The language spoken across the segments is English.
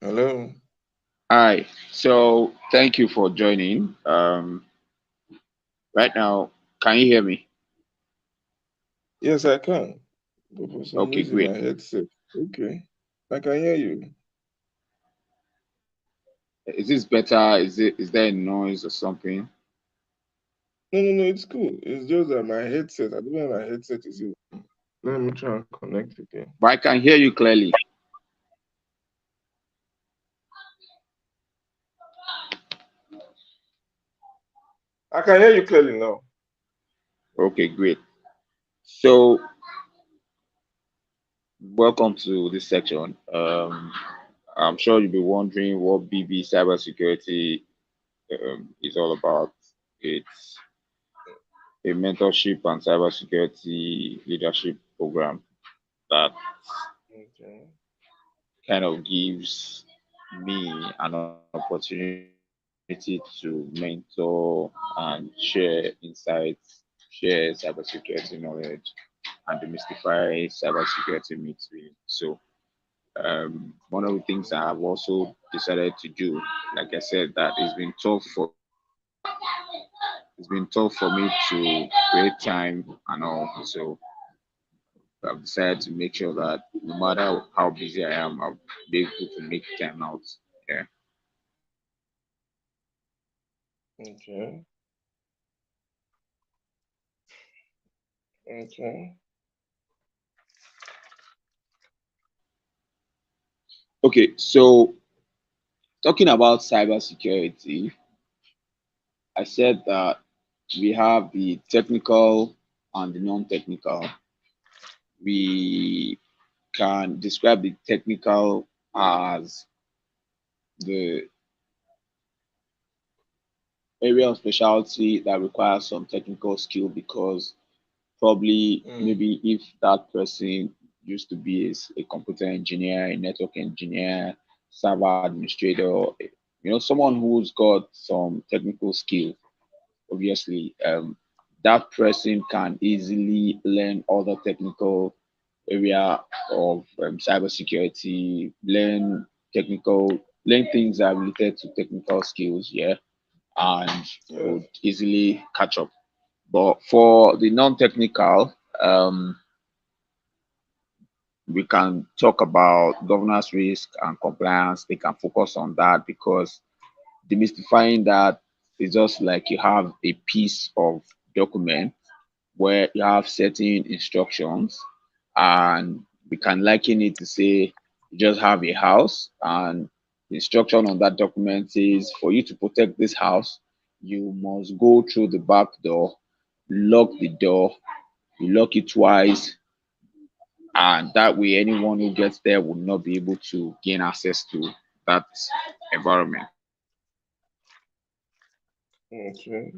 Hello. Hi. So thank you for joining. Right now, can you hear me? Yes, I can. But for some Okay, reason, great. my headset. Okay. I can hear you. Is this better? Is there a noise or something? No, no, no, it's cool. It's just that my headset, I don't know why my headset is in. Let me try and connect again. But I can hear you clearly. I can hear you clearly now. Okay, great. So welcome to this section. I'm sure you'll be wondering what BB cybersecurity is all about. It's a mentorship and cybersecurity leadership program that Okay. kind of gives me an opportunity to mentor and share insights, share cybersecurity knowledge, and demystify cybersecurity myths. Really. So, one of the things I have also decided to do, like I said, that it's been tough for me to create time and all. So, I've decided to make sure that no matter how busy I am, I'll be able to make time out. Yeah. Okay. Okay. Okay, so talking about cybersecurity, I said that we have the technical and the non-technical. We can describe the technical as the area of specialty that requires some technical skill because probably Mm. maybe if that person used to be a computer engineer, a network engineer, server administrator, someone who's got some technical skill, obviously, that person can easily learn other technical area of cybersecurity, learn things that are related to technical skills, yeah, and Yes. would easily catch up. But for the non-technical, we can talk about governance risk and compliance. They can focus on that because demystifying that is just like you have a piece of document where you have certain instructions, and we can liken it to say you just have a house, and the instruction on that document is for you to protect this house, you must go through the back door, lock the door, you lock it twice, and that way anyone who gets there will not be able to gain access to that environment. Okay.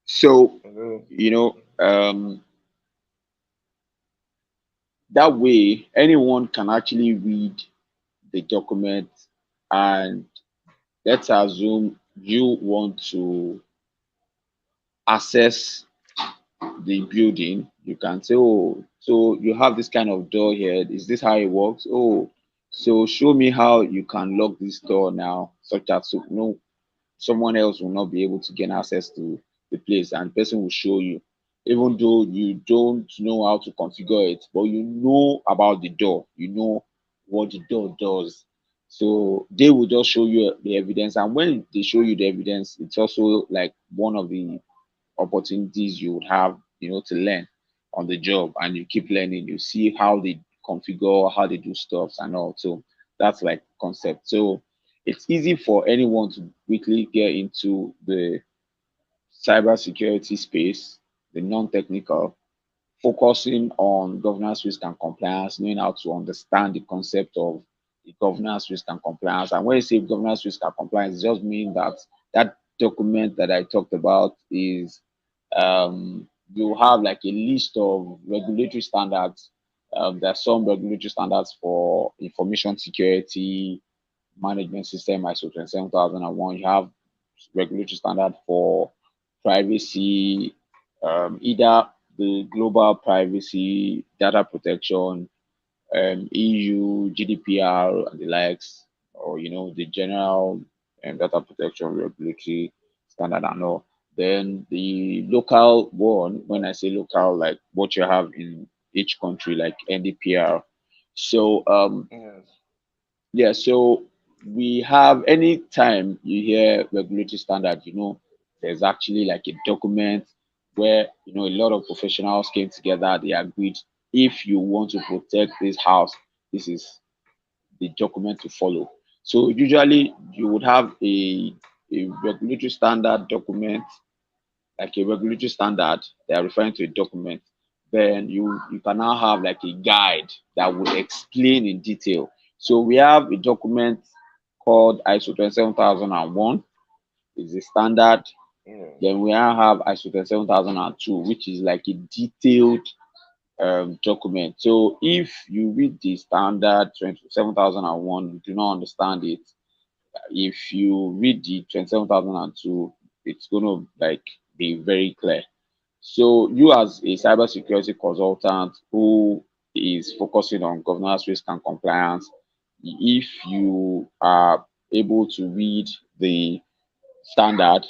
So, Hello. you know, that way anyone can actually read the document, and let's assume you want to access the building. You can say, oh, so you have this kind of door here, is this how it works? Oh, so show me how you can lock this door now, such that so no someone else will not be able to gain access to the place, and the person will show you, even though you don't know how to configure it, but you know about the door, you know what the door does. So they will just show you the evidence, and when they show you the evidence, it's also like one of the opportunities you would have, to learn on the job, and you keep learning, you see how they configure, how they do stuff and all. So that's like concept. So it's easy for anyone to quickly get into the cybersecurity space, the non-technical, focusing on governance risk and compliance, knowing how to understand the concept of the governance risk and compliance. And when you say governance risk and compliance, it just means that that document that I talked about is you have like a list of regulatory standards. There are some regulatory standards for information security, management system ISO 27001. You have regulatory standard for privacy, either the global privacy, data protection, EU, GDPR, and the likes, or the general data protection regulatory standard and all. Then the local one, when I say local, like what you have in each country, like NDPR. So Yes. yeah, so we have any time you hear regulatory standard, there's actually like a document where a lot of professionals came together, they agreed if you want to protect this house, this is the document to follow. So usually you would have a regulatory standard document, like a regulatory standard, they are referring to a document. Then you can now have like a guide that would explain in detail. So we have a document called ISO 27001 is the standard. Yeah. Then we now have ISO 27002, which is like a detailed document. So if you read the standard 27001, you do not understand it. If you read the 27002, it's going to like be very clear. So you as a cybersecurity consultant who is focusing on governance, risk, and compliance, if you are able to read the standard,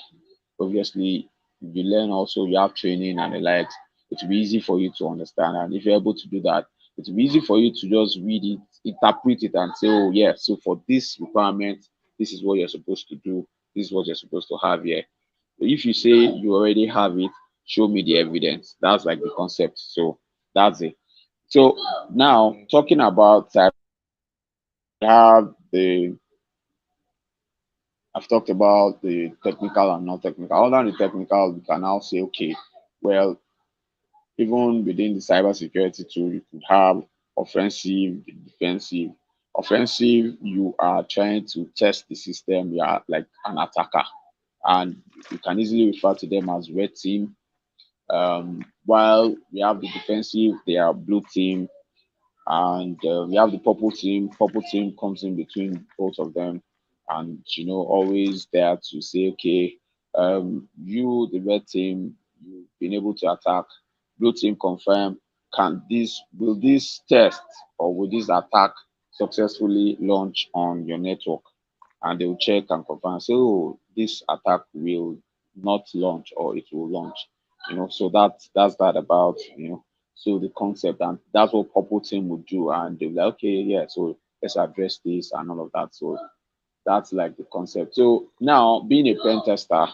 obviously you learn also, you have training and the likes, it will be easy for you to understand. And if you're able to do that, it will be easy for you to just read it, interpret it, and say, oh yeah, so for this requirement, this is what you're supposed to do, this is what you're supposed to have here. If you say you already have it, show me the evidence. That's like the concept. So that's it. So now Okay. talking about have the I've talked about the technical and non-technical. Other than the technical, we can now say, okay, well, even within the cybersecurity tool, you could have offensive, defensive. Offensive, you are trying to test the system. You are like an attacker, and you can easily refer to them as red team. While we have the defensive, they are blue team, and we have the purple team. Purple team comes in between both of them, and always there to say, okay, you the red team, you've been able to attack. Blue team confirm. Will this test or will this attack successfully launch on your network? And they will check and confirm. Say, oh, this attack will not launch or it will launch. So that's that about so the concept, and that's what purple team would do, and they're like, okay, yeah, so let's address this and all of that. So that's like the concept. So now pen tester,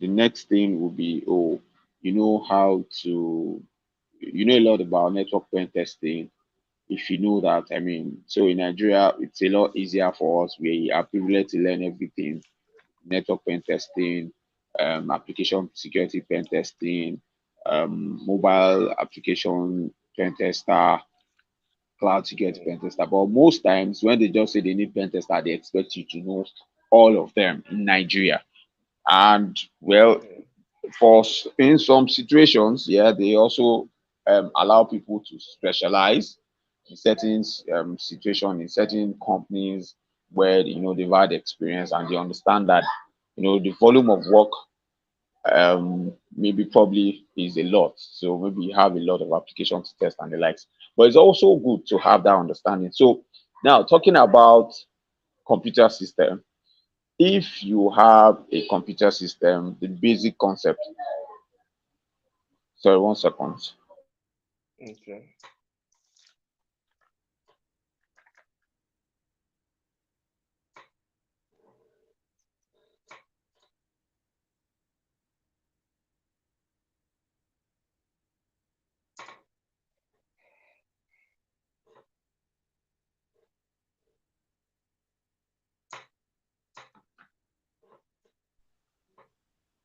the next thing will be, oh, you know how to you know a lot about network pen testing. If you know that, I mean, so in Nigeria, it's a lot easier for us. We are privileged to learn everything: network pen testing, application security pen testing, mobile application pen tester, cloud security pen Yeah. tester. But most times, when they just say they need pen tester, they expect you to know all of them in Nigeria. And well, Yeah. in some situations, yeah, they also allow people to specialize in certain situation in certain companies where they've had experience and they understand that the volume of work maybe probably is a lot. So maybe you have a lot of applications to test and the likes. But it's also good to have that understanding. So now talking about computer system, if you have a computer system, the basic concept. Sorry, 1 second. Okay.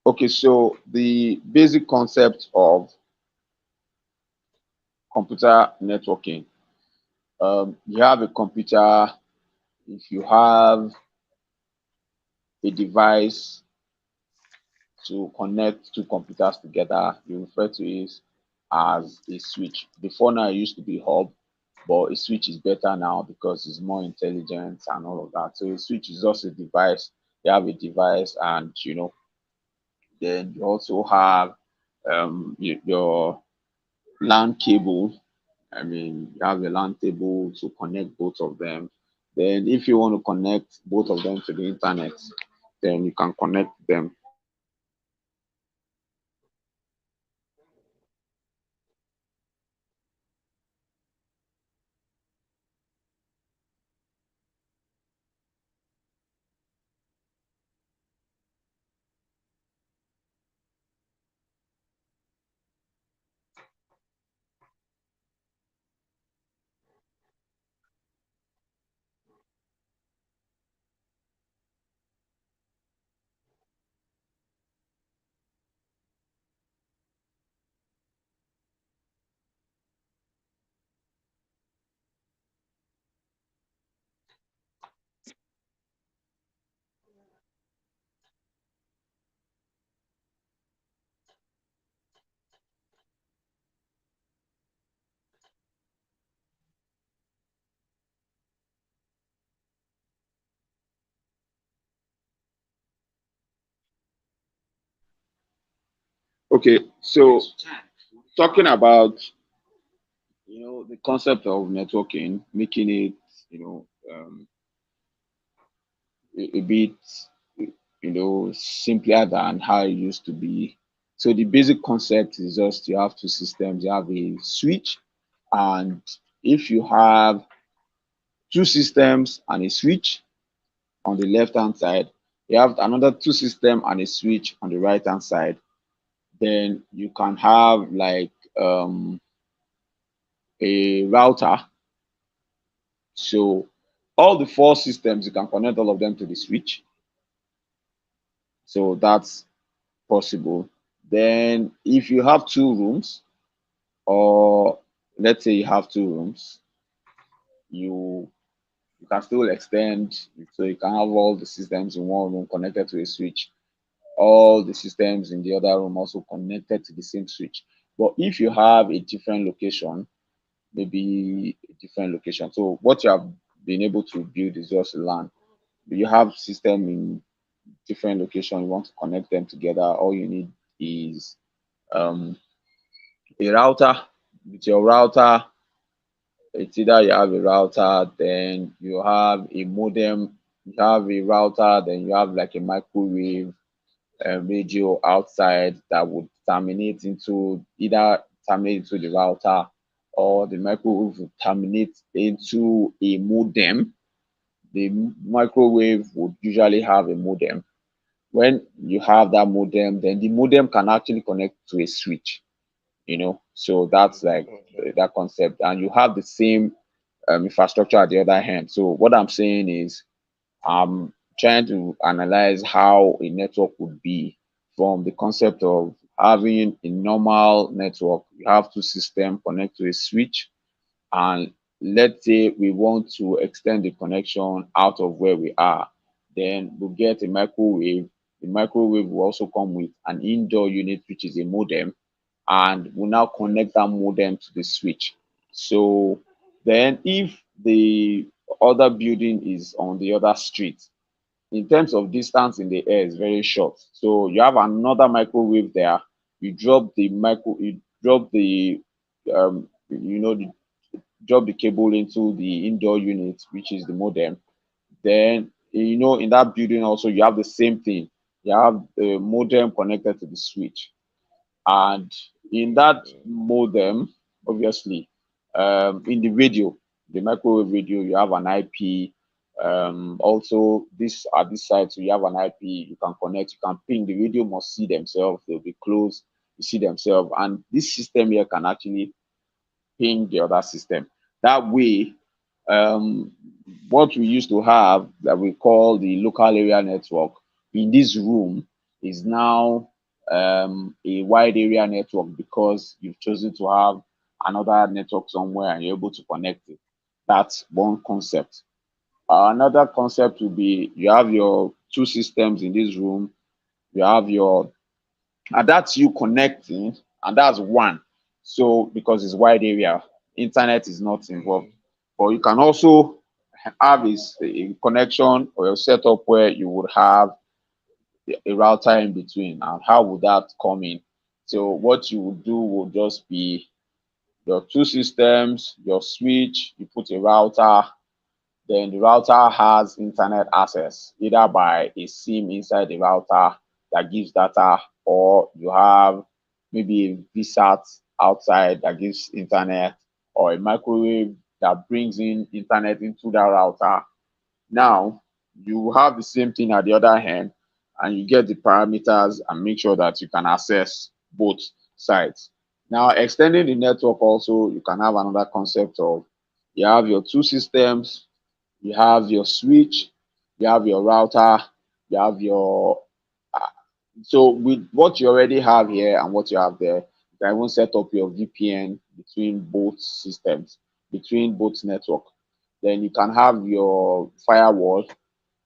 Okay, so the basic concept of computer networking. You have a computer. If you have a device to connect two computers together, you refer to it as a switch. Before now, it used to be hub, but a switch is better now because it's more intelligent and all of that. So a switch is just a device. You have a device, and then you also have your LAN cable. I mean, you have a LAN cable to connect both of them. Then, if you want to connect both of them to the internet, then you can connect them. Okay, so talking about the concept of networking, making it you know um, a bit simpler than how it used to be. So the basic concept is just you have two systems. You have a switch, and if you have two systems and a switch on the left hand side, you have another two system and a switch on the right hand side. Then you can have like a router. So all the four systems, you can connect all of them to the switch. So that's possible. Then if you have two rooms, or let's say you have two rooms, you you can still extend, so you can have all the systems in one room connected to a switch, all the systems in the other room also connected to the same switch. But if you have a different location, maybe a different location, so what you have been able to build is just LAN. You have system in different location, you want to connect them together, all you need is um, a router. With your router, it's either you have a router, then you have a modem, you have a router, then you have like a microwave radio outside that would terminate into either terminate into the router, or the microwave would terminate into a modem. The microwave would usually have a modem. When you have that modem, then the modem can actually connect to a switch. So that's like Okay. that concept, and you have the same infrastructure at the other hand. So what I'm saying is, I'm trying to analyze how a network would be from the concept of having a normal network. You have two systems connect to a switch, and let's say we want to extend the connection out of where we are, then we'll get a microwave. The microwave will also come with an indoor unit, which is a modem, and we'll now connect that modem to the switch. So then if the other building is on the other street, in terms of distance in the air is very short. So you have another microwave there. You drop the drop the cable into the indoor unit, which is the modem. Then in that building also you have the same thing. You have the modem connected to the switch, and in that modem, obviously, in the radio, the microwave radio, you have an IP. Also, this at this side, so you have an IP. You can connect. You can ping. The radio must see themselves. They'll be close. You see themselves, and this system here can actually ping the other system. That way, um, what we used to have that we call the local area network in this room is now a wide area network, because you've chosen to have another network somewhere and you're able to connect it. That's one concept. Another concept would be you have your two systems in this room. You have your and that's you connecting, and that's one. So because it's wide area, internet is not involved. Mm. But you can also have a connection or a setup where you would have a router in between. And how would that come in? So what you would do would just be your two systems, your switch, you put a router, then the router has internet access either by a SIM inside the router that gives data, or you have maybe a VSAT outside that gives internet, or a microwave that brings in internet into that router. Now, you have the same thing at the other hand, and you get the parameters and make sure that you can access both sides. Now, extending the network also, you can have another concept of you have your two systems, you have your switch, you have your router, you have your uh, so with what you already have here and what you have there, you can even set up your VPN between both systems, between both network. Then you can have your firewall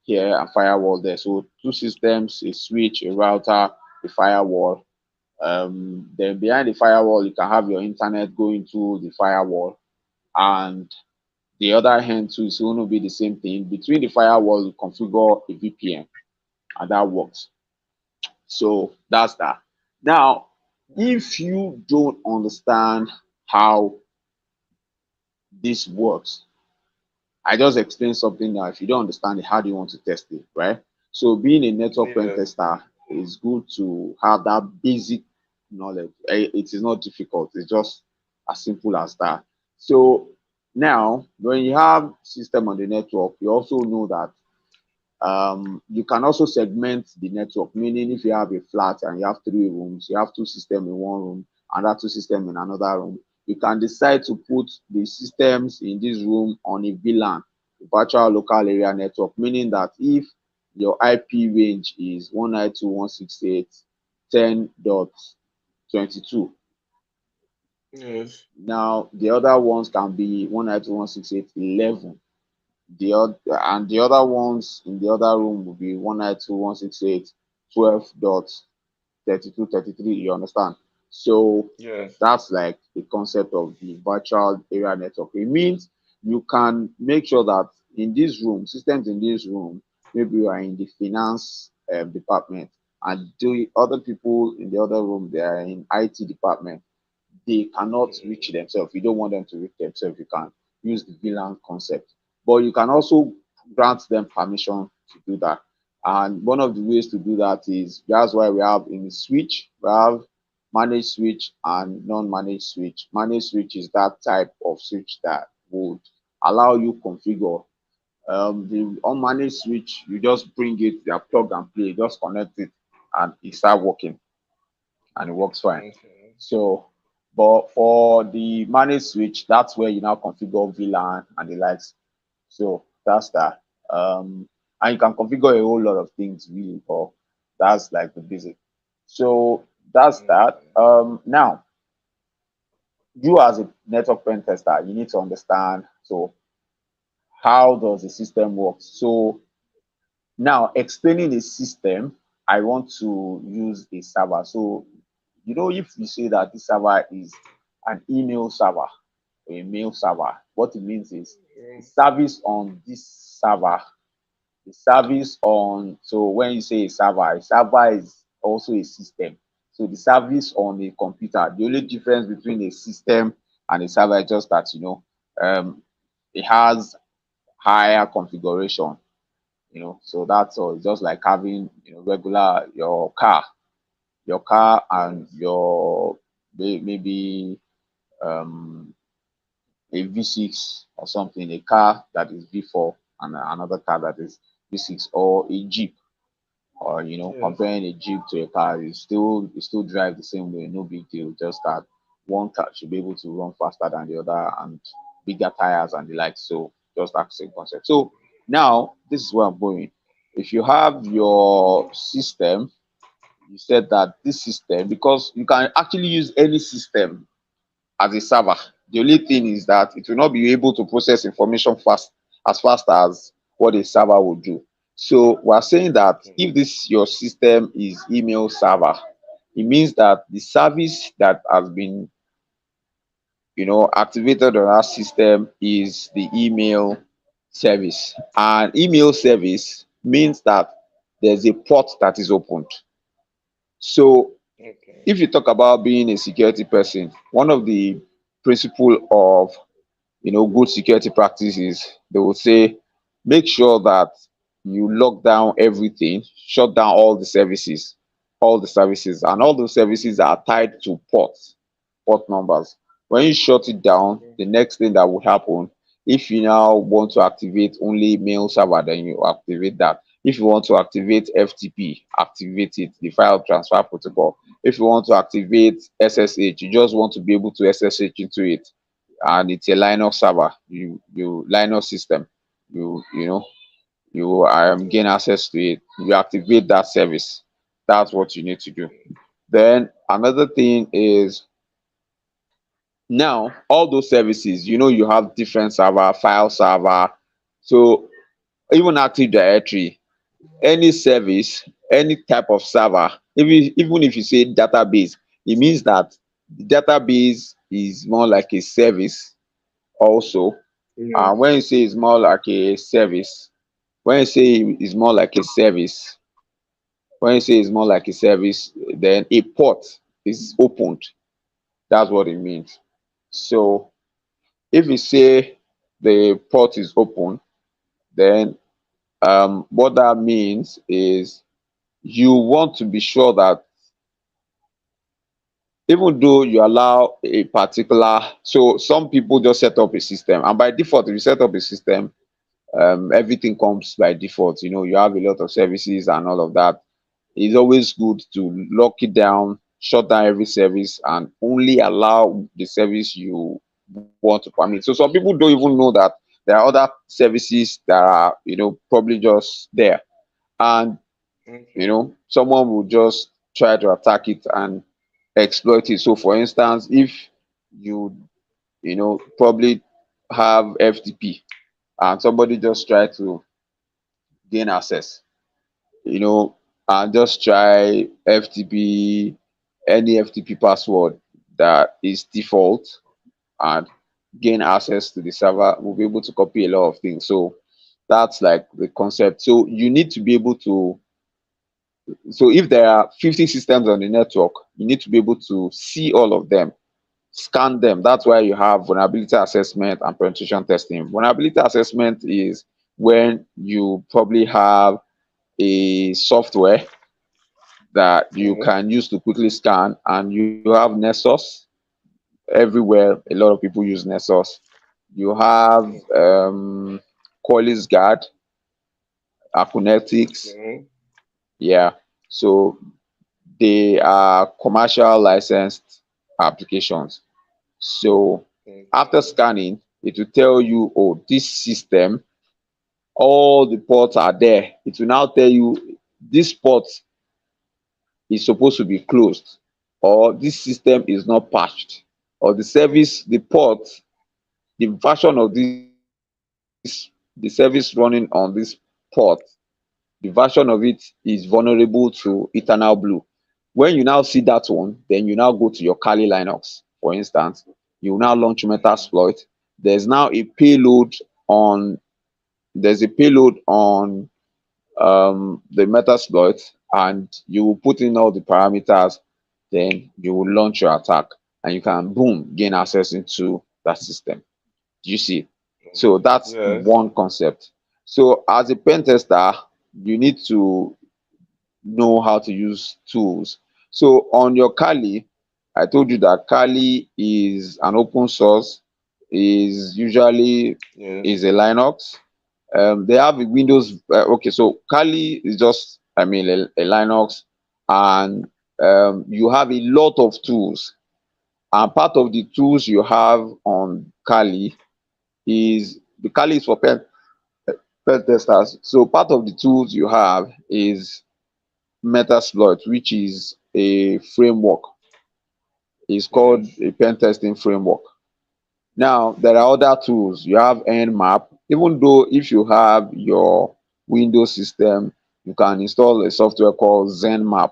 here and firewall there. So two systems, a switch, a router, a firewall. Then behind the firewall, you can have your internet going to the firewall, and the other hand too is going to be the same thing. Between the firewall, you configure a VPN, and that works. So that's that. Now, if you don't understand how this works, I just explained something now. If you don't understand it, how do you want to test it, right? So being a network pen Yeah. tester is good to have that basic knowledge. It is not difficult. It's just as simple as that. So now, when you have system on the network, you also know that you can also segment the network, meaning if you have a flat and you have three rooms, you have two systems in one room, another two systems in another room. You can decide to put the systems in this room on a VLAN, virtual local area network, meaning that if your IP range is 192.168.10.22, Yes. now the other ones can be 192.168.11. The other ones in the other room will be 192.168.12.32.33. You understand? So Yes. that's like the concept of the virtual area network. It means you can make sure that in this room, systems in this room, maybe you are in the finance department, and the other people in the other room, they are in IT department, they cannot reach Mm. themselves. You don't want them to reach themselves. You can use the VLAN concept, but you can also grant them permission to do that. And one of the ways to do that is that's why we have in the switch, we have managed switch and non-managed switch. Managed switch is that type of switch that would allow you configure. The unmanaged switch, you just bring it, they are plug and play, just connect it, and it start working, and it works fine. Okay. So, but for the managed switch, that's where you now configure VLAN and the likes. So that's that. And you can configure a whole lot of things really, but that's like the basic. So that's that. Okay. Now you as a network pen tester, you need to understand. So how does the system work? So now explaining a system, I want to use a server. So if you say that this server is an email server, a mail server, what it means is the Mm. service on this server, the service on, so when you say a server is also a system. So the service on a computer, the only difference between a system and a server is just that, it has higher configuration, so that's all. It's just like having, regular, your car and Yes. your maybe um, a V6 or something, a car that is V4 and another car that is V6, or a Jeep, or Yes. comparing a Jeep to a car, you still drive the same way, no big deal. Just that one car should be able to run faster than the other and bigger tires and the like. So just that same concept. So now this is where I'm going. If you have your system, you said that this system, because you can actually use any system as a server. The only thing is that it will not be able to process information fast as what a server would do. So we're saying that Okay. if this your system is email server, It means that the service that has been, activated on our system is the email service. And email service means that there's a port that is opened. So Okay. if you talk about being a security person, one of the principle of good security practices, they will say make sure that you lock down everything, shut down all the services, and all those services are tied to port numbers. When you shut it down, Okay. the next thing that will happen, if you now want to activate only mail server, then you activate that. If you want to activate FTP, activate it, the file transfer protocol. If you want to activate SSH, you just want to be able to SSH into it, and it's a Linux server, you Linux system, you gain access to it, you activate that service. That's what you need to do. Then another thing is, now all those services, you have different server, file server. So even Active Directory, any service, any type of server, even if you say database, it means that the database is more like a service also. And Yes. when you say it's more like a service, when you say it's more like a service, when you say it's more like a service, then a port is opened. That's what it means. So if you say the port is open, then what that means is you want to be sure that even though you allow a particular, so some people just set up a system, and by default, if you set up a system, everything comes by default. You have a lot of services and all of that. It's always good to lock it down, shut down every service, and only allow the service you want to permit. So some people don't even know that there are other services that are, probably just there. And, Okay. someone will just try to attack it and exploit it. So for instance, if you, probably have FTP and somebody just try to gain access, you know, and just try FTP, any FTP password that is default, and gain access to the server. We'll be able to copy a lot of things. So that's like the concept. So you need to be able to, so if there are 50 systems on the network, you need to be able to see all of them, scan them. That's why you have vulnerability assessment and penetration testing. Vulnerability assessment is when you probably have a software that you Mm-hmm. can use to quickly scan, and you have Nessus everywhere. A lot of people use Nessus. You have Okay. Qualys Guard, Akunetics. Okay. Yeah. So they are commercial licensed applications. So after Okay. scanning, it will tell you, oh, this system, all the ports are there. It will now tell you this port is supposed to be closed, or this system is not patched, or the service, the port, the version of the service running on this port, the version of it is vulnerable to eternal blue. When you now see that one, then you now go to your Kali Linux, for instance. You now launch Mm. Metasploit. There's now a payload on, there's a payload on the Metasploit, and you will put in all the parameters, then you will launch your attack, and you can boom gain access into that system. Do you see? So that's Yes. one concept. So as a pen tester, you need to know how to use tools. So on your Kali, I told you that Kali is an open source, is usually Yes. is a Linux. They have a Windows. Okay, so Kali is just, I mean, a Linux, and you have a lot of tools. And part of the tools you have on Kali is, the Kali is for pen testers. So part of the tools you have is Metasploit, which is a framework. It's called Yes. a pen testing framework. Now, there are other tools. You have Nmap. Even though if you have your Windows system, you can install a software called ZenMap,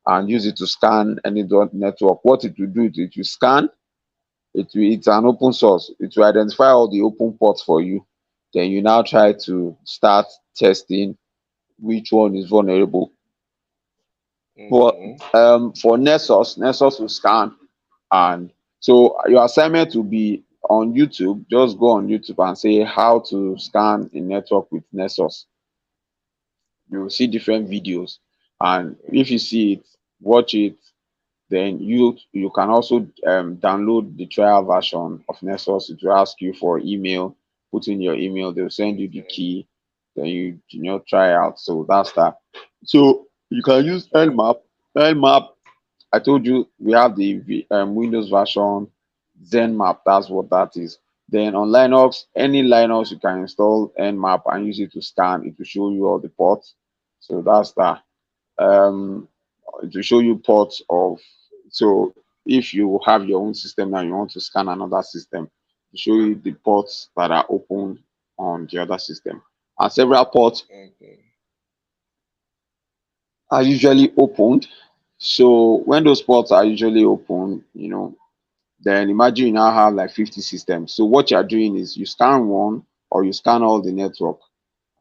and use it to scan any network. What it will do, it will scan. It's an open source. It will identify all the open ports for you. Then you now try to start testing which one is vulnerable. But Okay. for Nessus will scan, and so your assignment will be on YouTube. Just go on YouTube and say how to scan a network with Nessus. You will see different videos, and if you see it, watch it. Then you can also download the trial version of Nessus. It will ask you for email. Put in your email. They'll send you the Okay. key. Then you try out. So that's that. So you can use Okay. Nmap. Nmap. I told you we have the Windows version. Zenmap. That's what that is. Then on Linux, any Linux you can install Nmap and use it to scan. It will show you all the ports. So that's that. Um, to show you ports of, so if you have your own system and you want to scan another system, to show you the ports that are open on the other system. And several ports Okay. are usually opened. So when those ports are usually open, then imagine you now have like 50 systems. So what you're doing is you scan one or you scan all the network,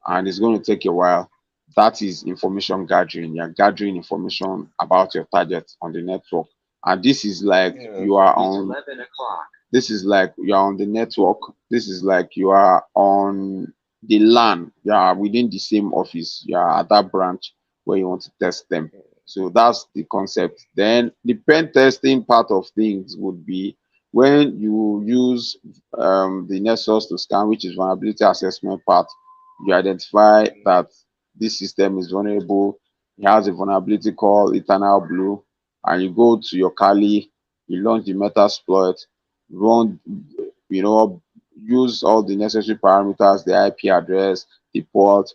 and it's going to take a while. That is information gathering. You're gathering information about your target on the network. And this is like Yes. you are on this is like you are on the network. This is like you are on the LAN. You are within the same office. You are at that branch where you want to test them. So that's the concept. Then the pen testing part of things would be when you use the Nexus to scan, which is vulnerability assessment part. You identify that this system is vulnerable. It has a vulnerability called Eternal Blue, and you go to your Kali, you launch the Metasploit, run, use all the necessary parameters, the IP address, the port,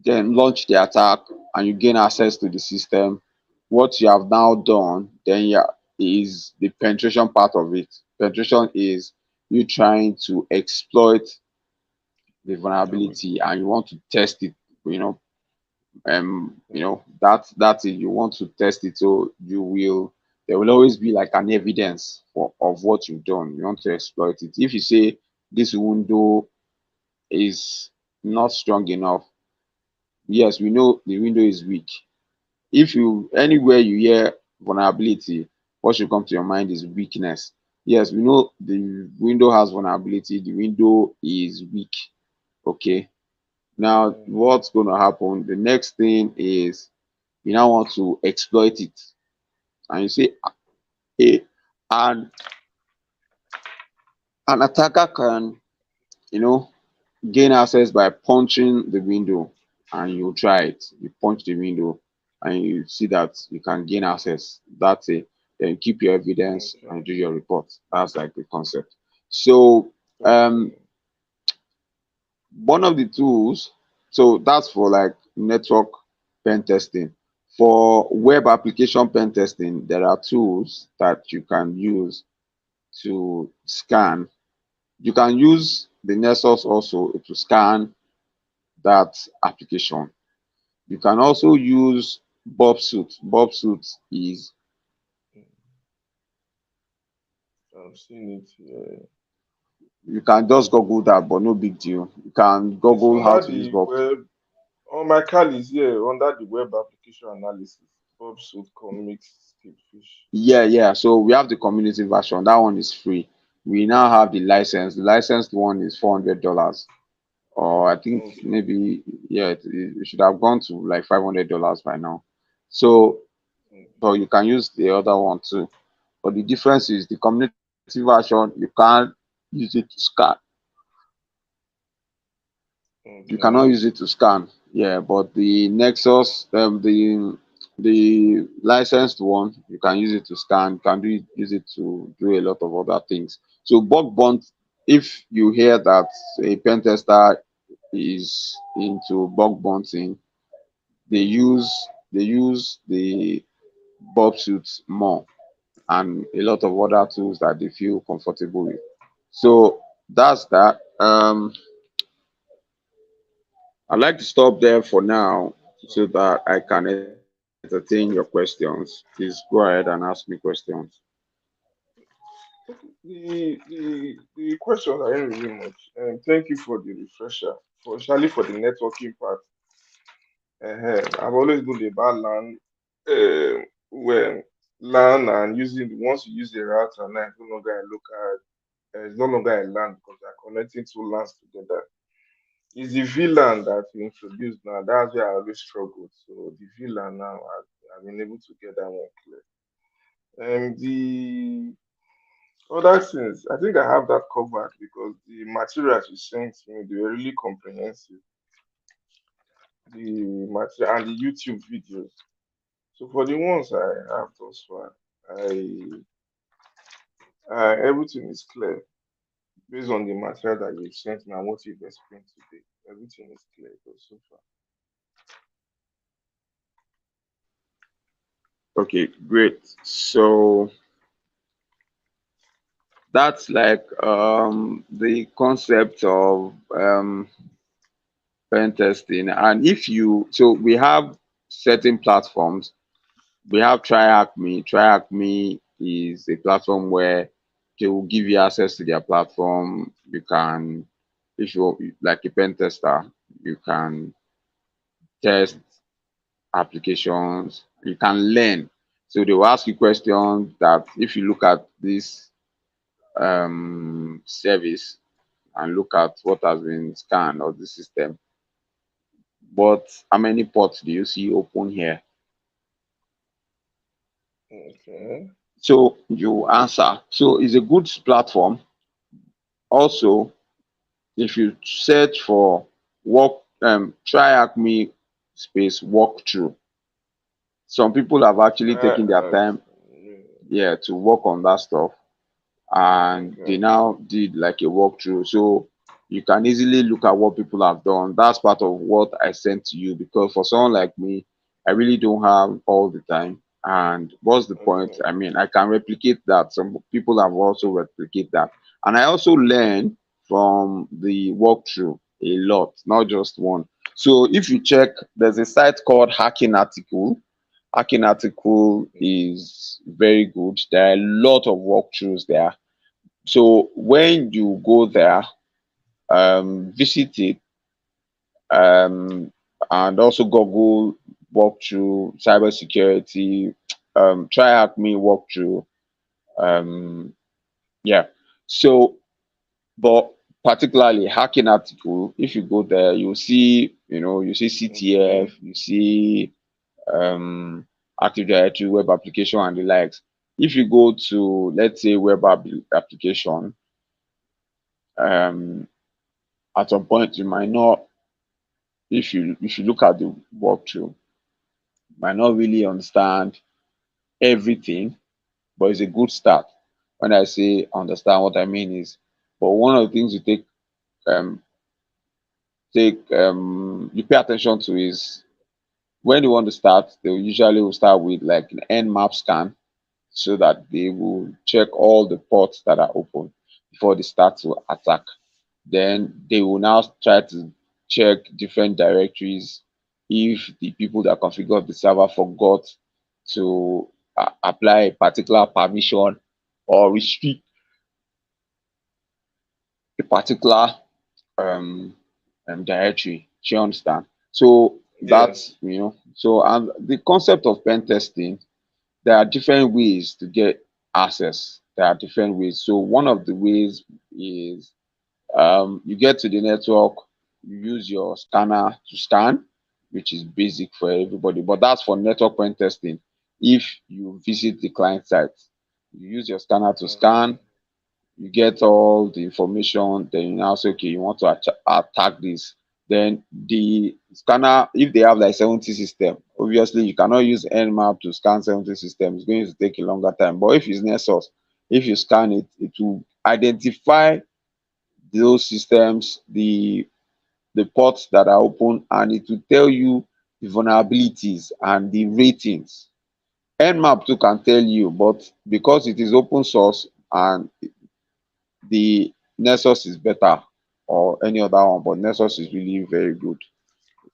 then launch the attack, and you gain access to the system. What you have now done, then yeah, is the penetration part of it. Penetration is you trying to exploit the vulnerability and you want to test it, you know, that's it. You want to test it, so there will always be like an evidence of what you've done. You want to exploit it. If you say this window is not strong enough, yes, we know the window is weak. If you anywhere you hear vulnerability, what should come to your mind is weakness. Yes, we know the window has vulnerability, the window is weak. Okay. Now what's going to happen? The next thing is you now want to exploit it, and you say hey, and an attacker can you know gain access by punching the window, and you try it. You punch the window and you see that you can gain access. That's it. Then keep your evidence Okay. and do your report. That's like the concept. So um Okay. one of the tools, so that's for like network pen testing. For web application pen testing, there are tools that you can use to scan. You can use the Nessus also to scan that application. You can also use Bobsuit. Bobsuit is I've seen it. Yeah. you can just Google that, but no big deal. You can It's Google how under to use the Bob. web. On my call is here under the web application analysis. Bob Suit comics fish. Yeah. So we have the community version. That one is free. We now have the license. The licensed one is $400, or I think Okay. maybe yeah, it should have gone to like $500 by now. So, but you can use the other one too. But the difference is the community version you can't use it to scan. You cannot Okay. use it to scan. Yeah, but the Nexus, the licensed one, you can use it to scan. You can use it to do a lot of other things. So bug bounty, if you hear that a pen tester is into bug bounting, they use the Bob suits more and a lot of other tools that they feel comfortable with. So that's that. I'd like to stop there for now so that I can explain entertain your questions. Please go ahead and ask me questions. The questions are ain't really much. And thank you for the refresher, for especially for the networking part. I've always been about LAN, when LAN and using once you use the router now it's no longer a local, it's no longer a LAN because they're connecting two LANs together. It's the VLAN that we introduced now. That's where I always struggled. So the VLAN now, I've been able to get that one clear. And the other things, I think I have that covered because the materials you sent me, they were really comprehensive. The material and the YouTube videos. So for the ones I have thus far, I everything is clear based on the material that you sent me and what you've explained today. Everything is clear so far. Okay, great. So that's like the concept of pen testing. And if you, so we have certain platforms. We have TryHackMe. TryHackMe is a platform where they will give you access to their platform. You can, if you're like a pen tester, you can test applications, you can learn. So they will ask you questions that if you look at this service and look at what has been scanned of the system, but how many ports do you see open here? Okay. So you answer. So it's a good platform. Also, if you search for work, try Acme space walkthrough. Some people have actually Try taken their time, yeah, to work on that stuff, and they okay. now did like a walkthrough. So you can easily look at what people have done. That's part of what I sent to you because for someone like me, I really don't have all the time. And what's the point? Okay. I mean, I can replicate that. Some people have also replicate that. And I also learn from the walkthrough a lot, not just one. So if you check, there's a site called Hacking Article. Hacking Article is very good. There are a lot of walkthroughs there. So when you go there, visit it, and also Google walkthrough cybersecurity, try Acme walkthrough. Um, yeah. So, but particularly hacking article, if you go there, you'll see, you see Okay. CTF, you see um, Active Directory, web application, and the likes. If you go to, let's say, application, um, at some point you might not, if you look at the walkthrough, might not really understand everything, but it's a good start. When I say understand, what I mean is, but one of the things you um you pay attention to is when you want to start, they usually will start with like an nmap scan so that they will check all the ports that are open before they start to attack. Then they will now try to check different directories if the people that configured the server forgot to apply a particular permission or restrict a particular um, directory. Do you understand? So Yeah. that's, so and the concept of pen testing, there are different ways to get access. There are different ways. So one of the ways is you get to the network, you use your scanner to scan, which is basic for everybody, but that's for network pen testing. If you visit the client site, you use your scanner to Okay. scan, you get all the information, then you now say, okay, you want to attack this. Then the scanner, if they have like 70 system, obviously you cannot use nmap to scan 70 systems. It's going to take a longer time. But if it's Nessus, if you scan it, it will identify those systems, the ports that are open, and it will tell you the vulnerabilities and the ratings. Nmap too can tell you, but because it is open source and the Nessus is better or any other one, but Nessus is really very good.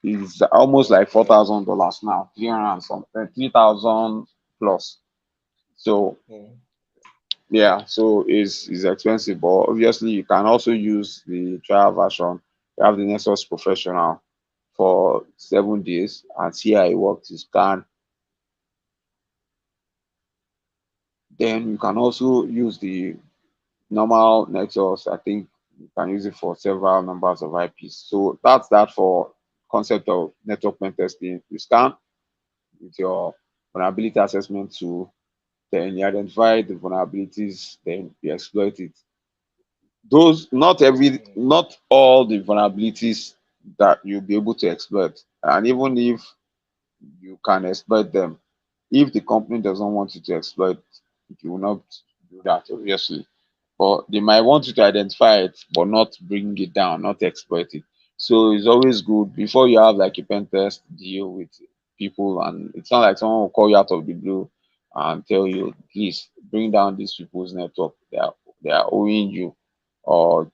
is almost like Okay. $4,000 now, 300 and something, 3,000 plus. So Mm, yeah, so it's expensive, but obviously you can also use the trial version. You have the Nexus Professional for 7 days and see how it works. You scan. Then you can also use the normal Nexus. I think you can use it for several numbers of IPs. So that's that for concept of network pen testing. You scan with your vulnerability assessment tool, then you identify the vulnerabilities, then you exploit it. Those mm, not all the vulnerabilities that you'll be able to exploit, and even if you can exploit them, if the company doesn't want you to exploit, you will not do that, obviously. But they might want you to identify it, but not bring it down, not exploit it. So it's always good before you have like a pen test deal with people, and it's not like someone will call you out of the blue and tell you, please bring down these people's network. They are owing you, or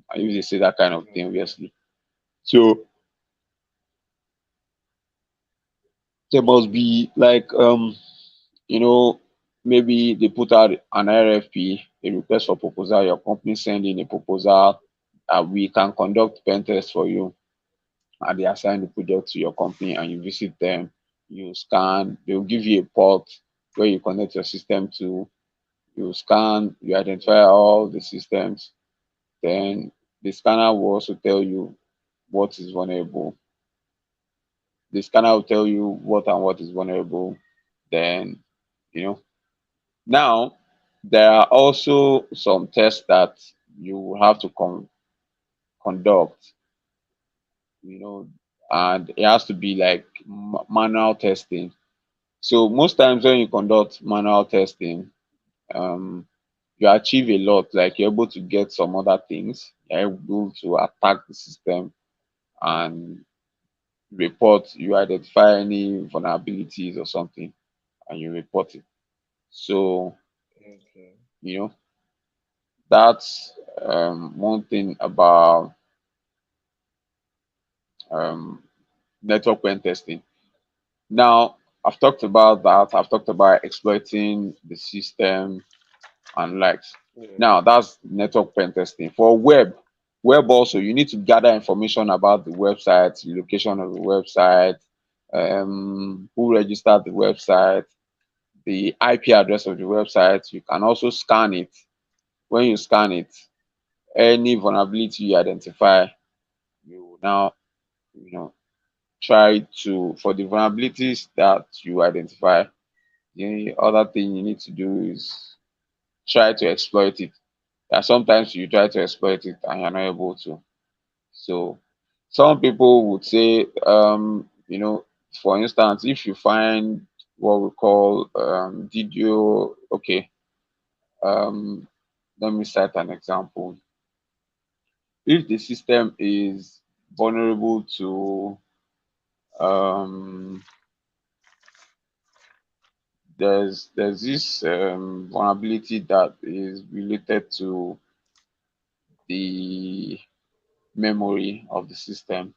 I usually say that kind of thing, okay. obviously. So there must be like maybe they put out an RFP, a request for proposal, your company send in a proposal, we can conduct pen test for you, and they assign the project to your company and you visit them, you scan, they'll give you a port where you connect your system to, you scan, you identify all the systems, then the scanner will also tell you what is vulnerable. The scanner will tell you what and what is vulnerable. Then, you know, now there are also some tests that you will have to conduct, you know, and it has to be like manual testing. So most times when you conduct manual testing, um, you achieve a lot. Like you're able to get some other things. You're able to attack the system and report. You identify any vulnerabilities or something, and you report it. So Okay. you know that's one thing about um, network pen testing. Now, I've talked about that. I've talked about exploiting the system and likes. Yeah. Now, that's network pen testing. For web also, you need to gather information about the website, the location of the website, who registered the website, the IP address of the website. You can also scan it. When you scan it, any vulnerability you identify, you will now, you know, try to, for the vulnerabilities that you identify, the other thing you need to do is try to exploit it. That sometimes you try to exploit it and you're not able to. So some people would say, for instance, if you find what we call DDO, okay, um, let me cite an example. If the system is vulnerable to um, there's this vulnerability that is related to the memory of the system.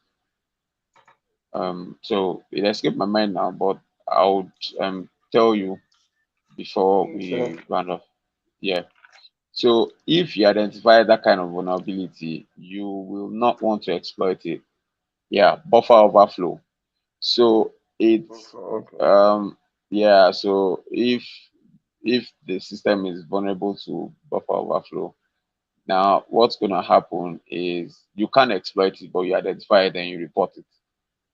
So it escaped my mind now, but I would tell you before Okay. we round off. Yeah. So if you identify that kind of vulnerability, you will not want to exploit it. Yeah, buffer overflow. So it's Okay. yeah. So if the system is vulnerable to buffer overflow, now what's gonna happen is you can't exploit it, but you identify it and you report it,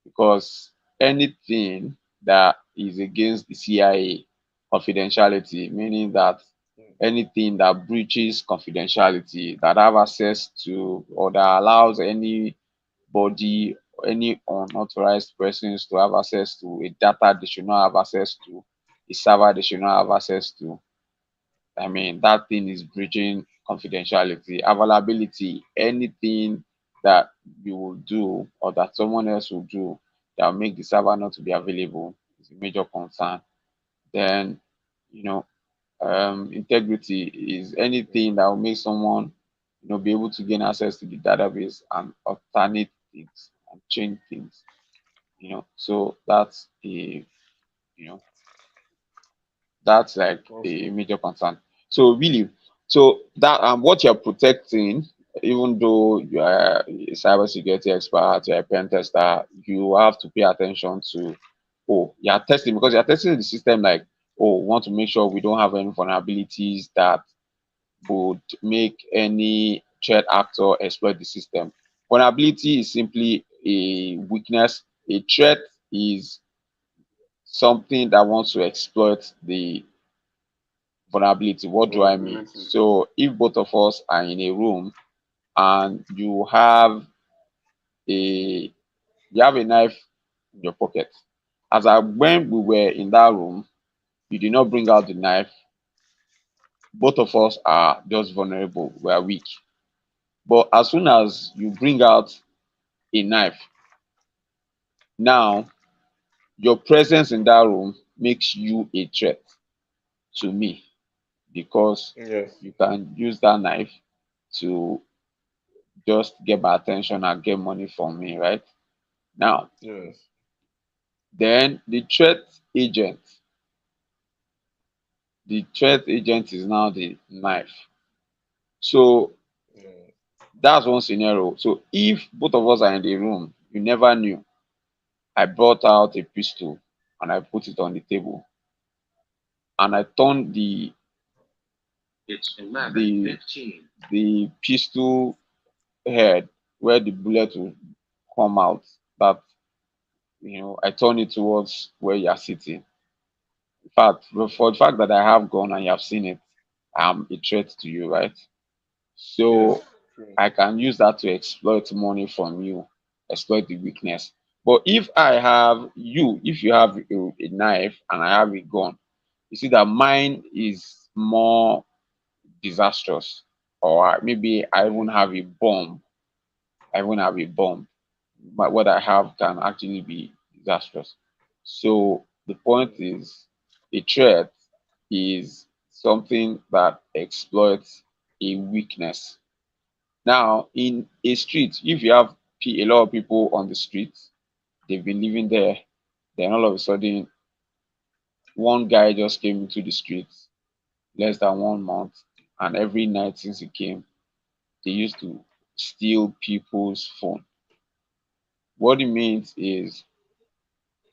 because anything that is against the CIA confidentiality, meaning that Mm, anything that breaches confidentiality, that have access to or that allows anybody, any unauthorized persons to have access to a data they should not have access to, a server they should not have access to, I mean, that thing is breaching confidentiality, availability, anything that you will do or that someone else will do that will make the server not to be available is a major concern. Then, you know, integrity is anything that will make someone, be able to gain access to the database and alternate it and change things. So that's a you know that's like Okay. a major concern. So really, so that what you're protecting, even though you are a cybersecurity expert, you're a pen tester, you have to pay attention to, oh, you're testing because you're testing the system like, oh, we want to make sure we don't have any vulnerabilities that would make any threat actor exploit the system. Vulnerability is simply a weakness. A threat is something that wants to exploit the vulnerability. What do I mean? Vulnerability. So if both of us are in a room and a you have a knife in your pocket, as I when we were in that room, you did not bring out the knife. Both of us are just vulnerable. We are weak. But as soon as you bring out a knife, now your presence in that room makes you a threat to me because Yes. you can use that knife to just get my attention and get money from me, right? Now, Yes. then the threat agent is now the knife. So Yes. that's one scenario. So if both of us are in the room, you never knew. I brought out a pistol and I put it on the table and I turned the pistol head where the bullet will come out. That I turn it towards where you are sitting. In fact, for the fact that I have gone and you have seen it, I'm a threat to you, right? Yes. So True. I can use that to exploit money from you, exploit the weakness. But if you have a knife and I have a gun, you see that mine is more disastrous. Or maybe I even Yes. have a bomb. I even have a bomb. But what I have can actually be disastrous. So the point is, a threat is something that exploits a weakness. Now, in a street, if you have a lot of people on the street, they've been living there, then all of a sudden, one guy just came into the street less than 1 month, and every night since he came, they used to steal people's phone. What it means is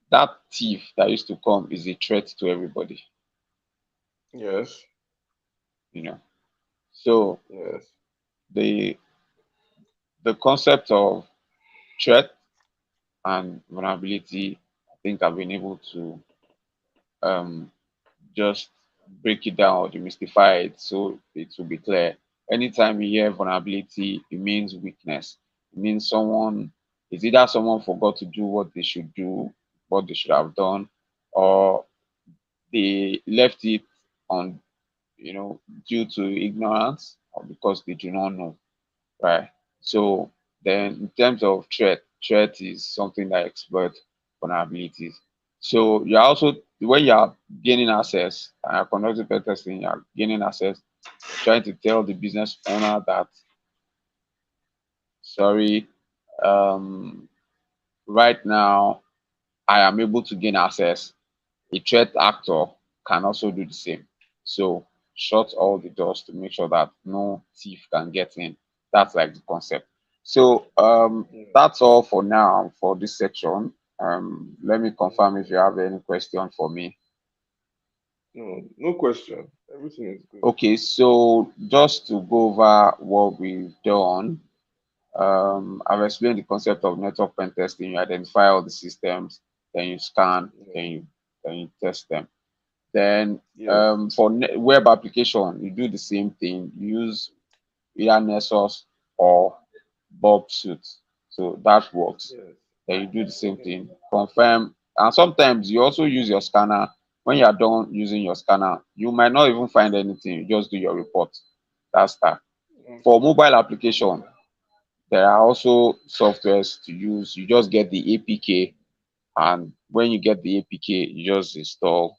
that thief that used to come is a threat to everybody, Yes. you know. So Yes. the the concept of threat and vulnerability, I think I've been able to um, just break it down or demystify it so it will be clear. Anytime you hear vulnerability, it means weakness. It means it's either someone forgot to do what they should do, what they should have done, or they left it on, due to ignorance or because they do not know, right? So then in terms of threat is something that exploits vulnerabilities. So you're also when you're gaining access and you're conducting pen testing, you're gaining access, you're trying to tell the business owner that sorry, um, right now I am able to gain access. A threat actor can also do the same. So shut all the doors to make sure that no thief can get in. That's like the concept. So Yes. that's all for now for this section. Let me confirm if Okay. you have any question for me. No. No question. Everything is good. Okay, so just to go over what we've done, I've explained the concept of network pen testing. You identify all the systems, then you scan, Yes. then you test them. Then Yes. for web application, you do the same thing. You use either Nessus or Bob Suit. So that works. Yes. Then you do the same Yes. thing. Confirm. And sometimes you also use your scanner. When you are done using your scanner, you might not even find anything. You just do your report. That's that. For Okay. mobile application, Okay. there are also softwares to use. You just get the APK, and when you get the APK, you just install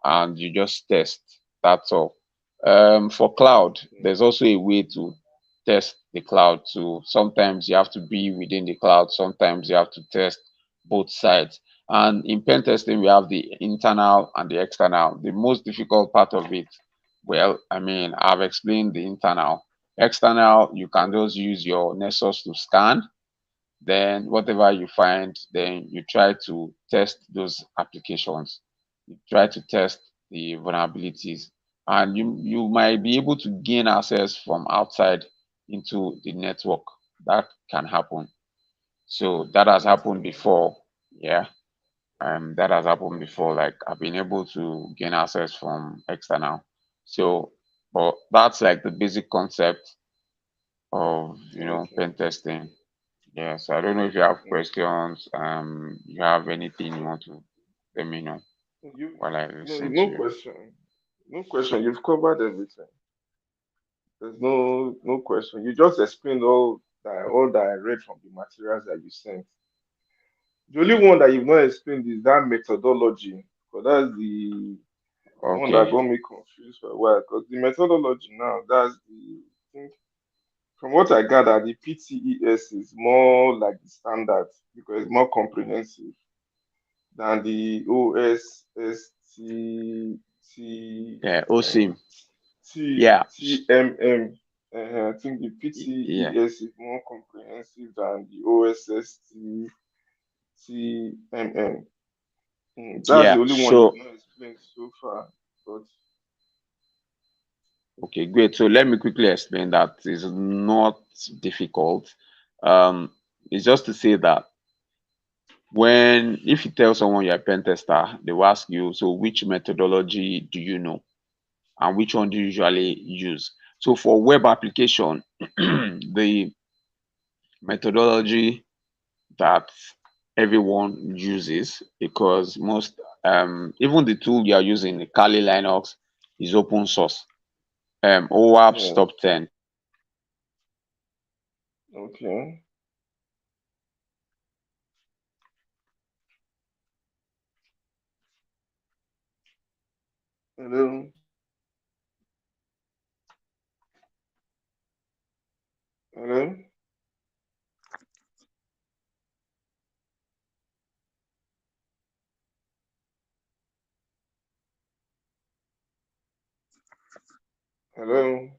and you just test. That's all. For cloud, Okay. there's also a way to test the cloud too. Sometimes you have to be within the cloud, sometimes you have to test both sides. And in pen testing, we have the internal and the external. The most difficult part of it, well, I mean, I've explained the internal. External, you can just use your Nexus to scan, then whatever you find, then you try to test those applications. You try to test the vulnerabilities, and you might be able to gain access from outside into the network. That can happen. So that has happened Okay. before. Yeah. That has happened before. Like I've been able to gain access from external. So, but that's like the basic concept of Okay. pen testing. Yes, I don't know if you have Mm. questions. You have anything you want to let me know You while I no listen to no you. question. No question. You've covered everything. There's no question. You just explained all that I read from the materials that you sent. The only one that you've not explained is that methodology. Because that's the one that Okay. got me confused for a while. Because the methodology now, that's I think from what I gather, the PTES is more like the standard because it's more comprehensive than the OSST Yeah, um, OSIM. Yeah. TMM. I think the Yeah. PTES is more comprehensive than the OSST TMM. That's the Yeah. only one you've So not explained so far. But okay, great. So let me quickly explain that it's not difficult. Um, it's just to say that when if you tell someone you're a pen tester, they will ask you, so which methodology do you know? And which one do you usually use? So for web application, the methodology that everyone uses, because most even the tool you are using, the Kali Linux, is open source. OWASP yes, top 10. okay. Hello, hello, hello.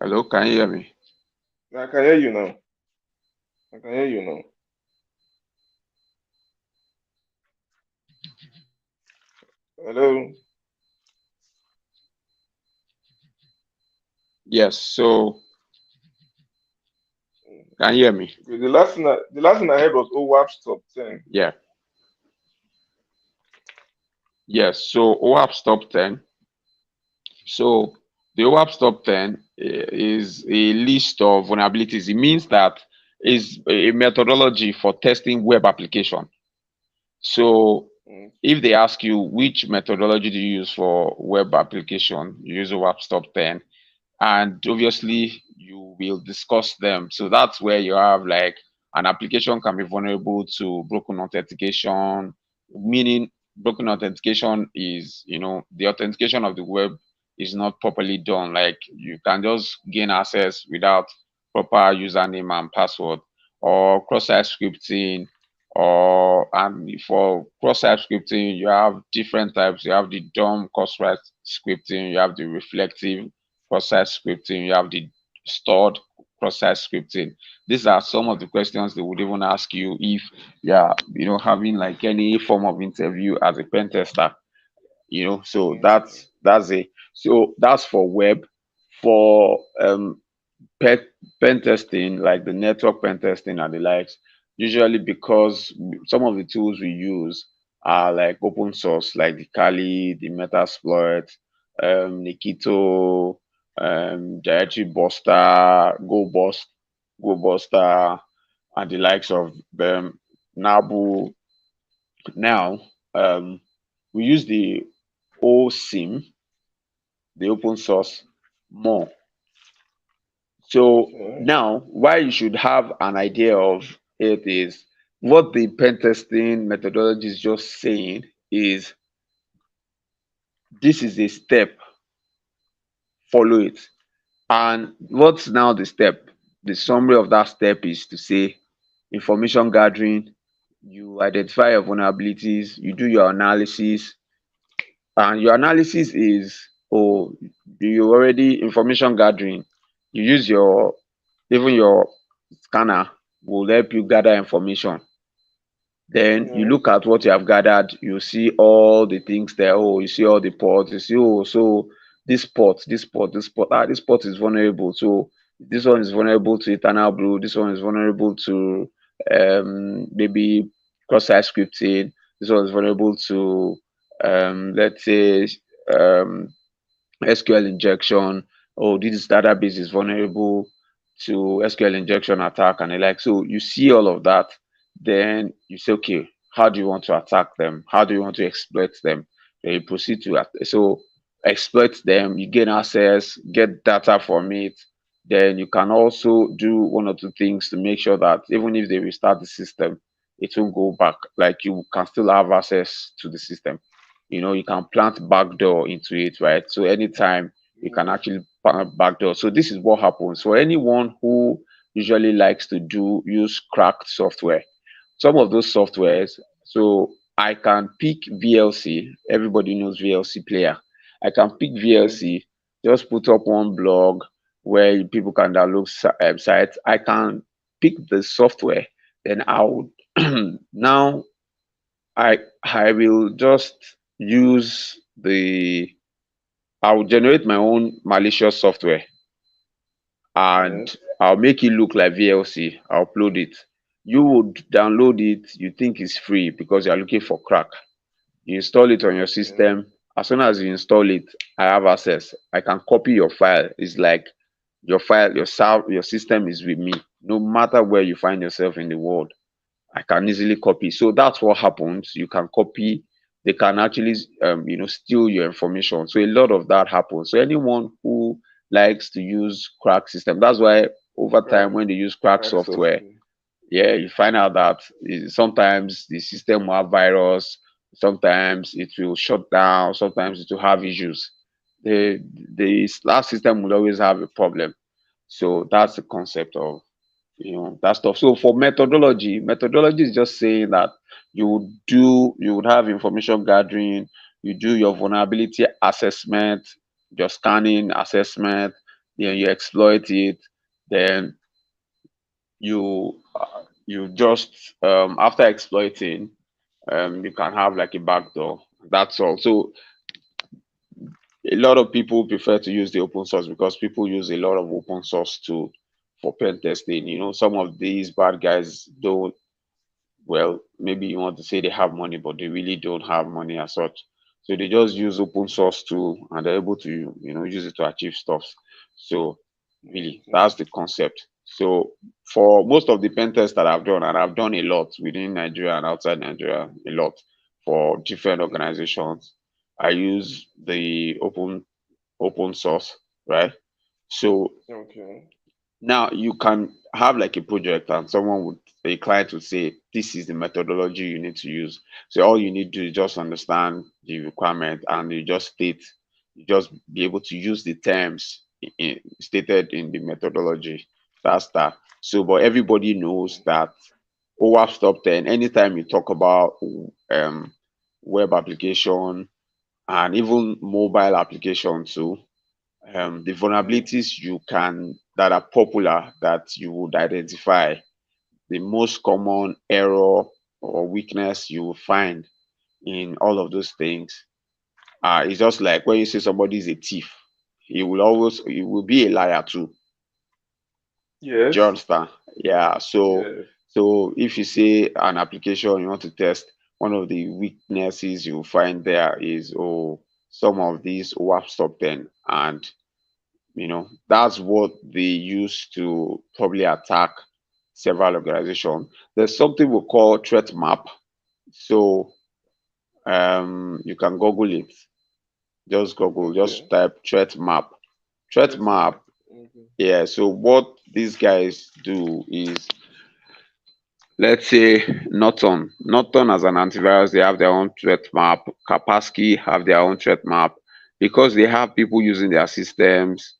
Hello, can you hear me? I can hear you now. I can hear you now. Hello. Yes, so can you hear me? Okay, the last thing I heard was OWASP top 10. Yeah. Yes, so OWASP top 10. So the OWASP top 10 is a list of vulnerabilities. It means that is a methodology for testing web application. So Mm, if they ask you which methodology do you use for web application, you use OWASP top 10, and obviously you will discuss them. So that's where you have like an application can be vulnerable to broken authentication, meaning broken authentication is, the authentication of the web is not properly done. Like you can just gain access without proper username and password, or cross-site scripting, or and for cross-site scripting, you have different types. You have the dumb cross-site scripting, you have the reflective cross-site scripting, you have the stored cross-site scripting. These are some of the questions they would even ask you if having like any form of interview as a pen tester. So okay. that's it. So that's for web. For pet pen testing, like the network pen testing and the likes, usually because some of the tools we use are like open source, like the Kali, the Metasploit, Nikito, Directory Buster, Go Buster, and the likes of them, Nabu. Now, we use the OSIM, the open source, more. So Okay. now, why you should have an idea of it is what the pen testing methodology is just saying is this is a step, follow it. And what's now the step? The summary of that step is to say information gathering, you identify your vulnerabilities, you do your analysis, and your analysis is, oh, you already information gathering, you use your, even your scanner will help you gather information. Then you Yes. look at what you have gathered, you see all the things there. Oh, you see all the ports, you see, oh, so this port is vulnerable. So this one is vulnerable to eternal blue, this one is vulnerable to maybe cross-site scripting, this one is vulnerable to let's say um SQL injection. Oh, this database is vulnerable to SQL injection attack and the like. So you see all of that, then you say, okay, how do you want to attack them? How do you want to exploit them? Then you proceed to so exploit them. You gain access, get data from it. Then you can also do one or two things to make sure that even if they restart the system, it won't go back. Like you can still have access to the system. You can plant backdoor into it, right? So anytime you can Yes. actually plant backdoor. So this is what happens for anyone who usually likes to use cracked software. Some of those softwares, so I can pick VLC. Everybody knows VLC player. I can pick Yes. VLC, just put up one blog where people can download sites. I can pick the software, then I would now I will just use the I will generate my own malicious software and Yes. I'll make it look like VLC. I'll upload it. You would download it, you think it's free because you're looking for crack. You install it on your Okay. system. As soon as you install it, I have access. I can copy your file. It's like your file, your system is with me, no matter where you find yourself in the world. I can easily copy. So that's what happens. You can copy. They can actually, steal your information. So a lot of that happens. So anyone who likes to use crack system, that's why over time Crack. when they use crack Crack software, software. yeah, you find out that sometimes the system will have virus, sometimes it will shut down, sometimes it will have issues. That system will always have a problem. So that's the concept of that stuff. So for methodology is just saying that you would have information gathering, you do your vulnerability assessment, your scanning assessment, then you exploit it, then you just after exploiting, you can have like a backdoor. That's all. So a lot of people prefer to use the open source because people use a lot of open source to for pen testing. Some of these bad guys don't, well, maybe you want to say they have money, but they really don't have money as such. So they just use open source tool and they're able to, use it to achieve stuff. So really, Okay. that's the concept. So for most of the pen tests that I've done, and I've done a lot within Nigeria and outside Nigeria, a lot for different organizations, I use the open source, right? So Okay. now you can have like a project and a client would say, this is the methodology you need to use. So all you need to do is just understand the requirement and you just be able to use the terms stated in the methodology. That's that. So, but everybody knows that OWASP top 10, anytime you talk about um, web application and even mobile application too, the Yes. vulnerabilities you can that are popular that you would identify, the most common error or weakness you will find in all of those things it's just like when you say somebody is a thief, he will be a liar too. Do you Yes. understand? Yeah. So Yes. so if you say an application you want to test, one of the weaknesses you will find there is, oh, some of these WAP stop 10, and that's what they use to probably attack several organizations. There's something we call threat map. So you can Google it. Just Google, just Okay. type threat map. Threat Threat map. map. Okay. Yeah. So what these guys do is, let's say Norton as an antivirus, they have their own threat map. Kaspersky have their own threat map. because they have people using their systems,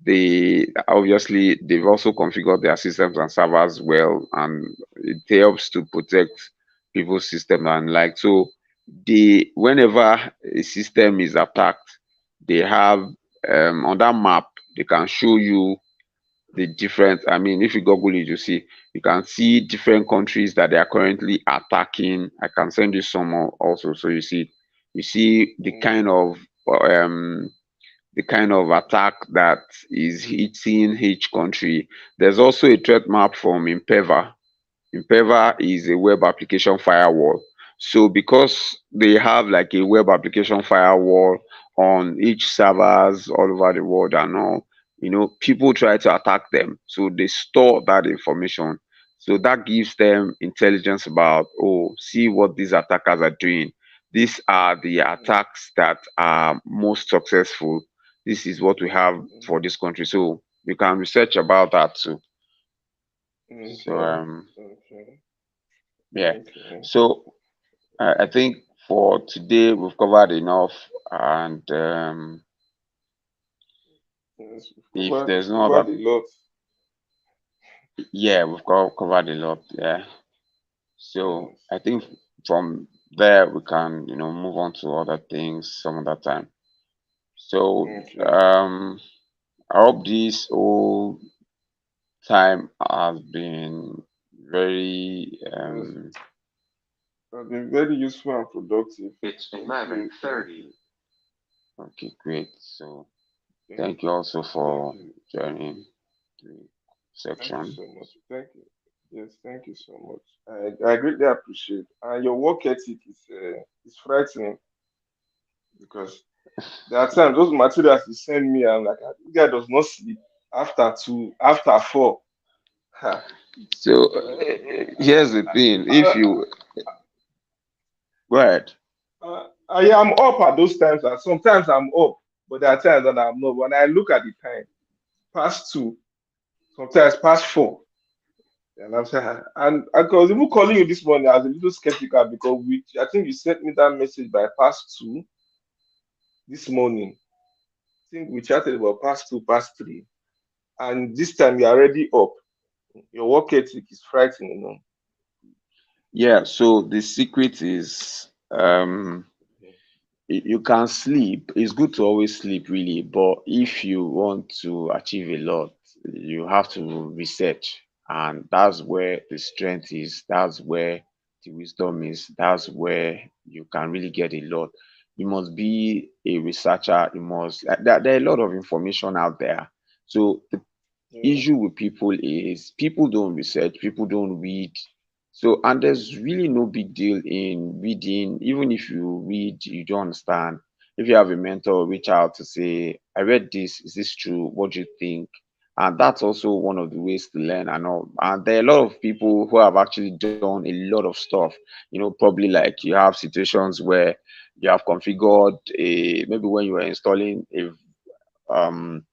they obviously they've also configured their systems and servers well, and it helps to protect people's system. And like, so they, whenever a system is attacked, they have, on that map, they can show you the different, I mean, if you Google it, you can see different countries that they are currently attacking. I can send you some also, so you see Okay. the kind of attack that is hitting each country. There's also a threat map from Impeva. Impeva is a web application firewall. So because they have like a web application firewall on each servers all over the world and all, people try to attack them. So they store that information. So that gives them intelligence about, oh, see what these attackers are doing. These are the attacks that are most successful. This is what we have for this country. So you can research about that too. So Okay. Okay. yeah. Okay. So I think for today we've covered enough, and Yes, we've if covered there's no covered other, a lot. yeah, we've covered a lot. Yeah. So Yes. I think Yes. from there we can move on to other things some other time. So Okay. I hope this whole time has been very Yes. It's been very useful and productive. it's Thank you. Thank 11:30. you. Okay, great. So Thank thank you also thank for you. joining the Thank you section. so much. Thank you. Yes, thank you so much. I greatly appreciate. And your work ethic is frightening because there are times those materials you send me, I'm like, "Ah, this guy does not sleep after two, after four." Ha. So here's the thing. If I, you go ahead. I am up at those times, and sometimes I'm up, but there are times that I'm not. When I look at the time, past two, sometimes past four, and I'm saying, "Ah," and I was even calling you this morning. I was a little skeptical because I think you sent me that message by past two this morning. I think we chatted about past two, past three, and this time you're already up. Your work ethic is frightening. Yeah, so the secret is you can sleep. It's good to always sleep, really, but if you want to achieve a lot, you have to research, and that's where the strength is. That's where the wisdom is. That's where you can really get a lot. You must be a researcher. You must. There are a lot of information out there. So the Yeah. issue with people is people don't research, people don't read. So, and there's really no big deal in reading. Even if you read, you don't understand. If you have a mentor, reach out to say, I read this, is this true? What do you think? And that's also one of the ways to learn and all. And there are a lot of people who have actually done a lot of stuff. Probably like you have situations where you have configured maybe when you were installing um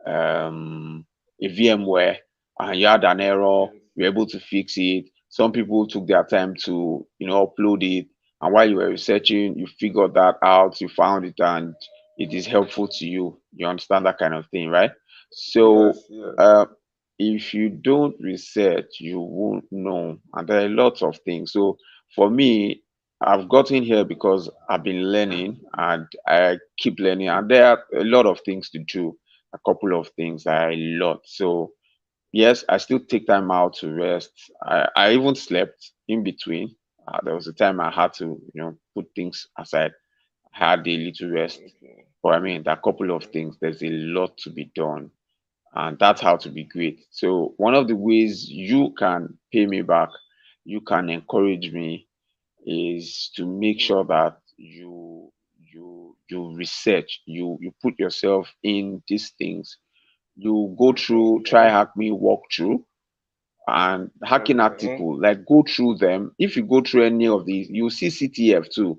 um, a VMware and you had an error, Yes. you're able to fix it. Some people took their time to, upload it. And while you were researching, you figured that out, you found it, and it is helpful to you. You understand that kind of thing, right? So, Yes. Yes. uh, if you don't research, you won't know. And there are lots of things. So, for me, I've gotten here because I've been learning and I keep learning. And there are a lot of things to do, a couple of things, a lot. So, yes, I still take time out to rest. I even slept in between. There was a time I had to, put things aside. I had a little rest. Okay. But I mean, there are a couple of things. There's a lot to be done. And that's how to be great. So, one of the ways you can pay me back, you can encourage me, is to make Hmm. sure that you research, you put yourself in these things, you go through, try Okay. hack me walk through and hacking Okay. article, like go through them. If you go through any of these, you see CTF too.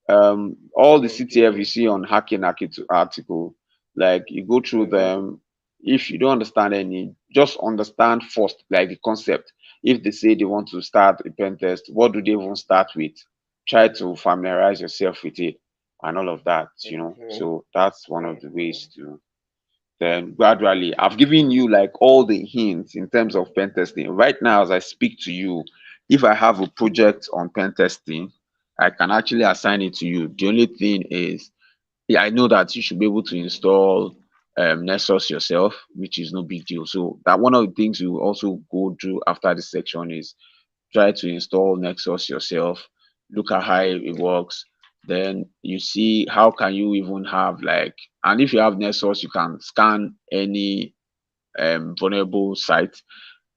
All the CTF you Okay. see on hacking article, like you go through Uh-huh. them. If you don't understand any, just understand first, like the concept. If they say they want to start a pen test, what do they even start with? try to familiarize yourself with it and all of that, Okay. So that's one of the Okay. ways to then gradually. I've given you like all the hints in terms of pen testing. Right now, as I speak to you, if I have a project on pen testing, I can actually assign it to you. The only thing is, yeah, I know that you should be able to install Nexus yourself, which is no big deal. So that one of the things you will also go through after this section is try to install Nexus yourself, look at how it Okay. works. Then you see how can you even have like, and if you have Nexus, you can scan any vulnerable site.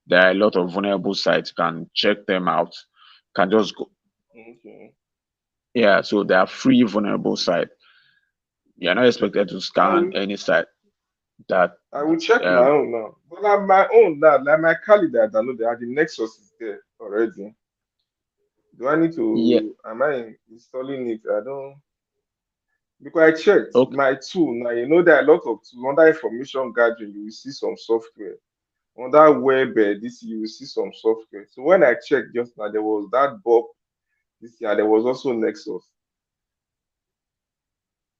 There are a lot of vulnerable sites. You can check them out. Can just go, Okay. yeah. So there are free vulnerable sites. You're not expected to I scan will any site that I will check my um own now. But like my own now, like my Kali that I downloaded, the Nexus is there already. Do I need yeah. to, am I installing it? I don't, because I checked Okay. my tool now. You know, there are a lot of tools under information gathering. You will see some software. Under web, this you will see some software. So when I checked just now, there was that Bob this year. There was also Nexus.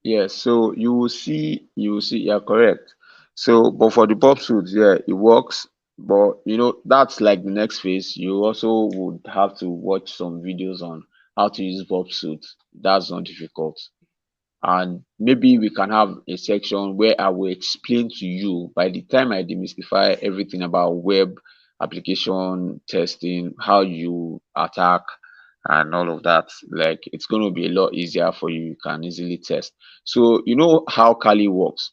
Yes, so you will see, yeah, correct. So, but for the pop suit, yeah, it works. But that's like the next phase. You also would have to watch some videos on how to use pop suit. That's not difficult. And maybe we can have a section where I will explain to you by the time I demystify everything about web application testing, how you attack and all of that. Like it's going to be a lot easier for you. You can easily test. So you know how Kali works.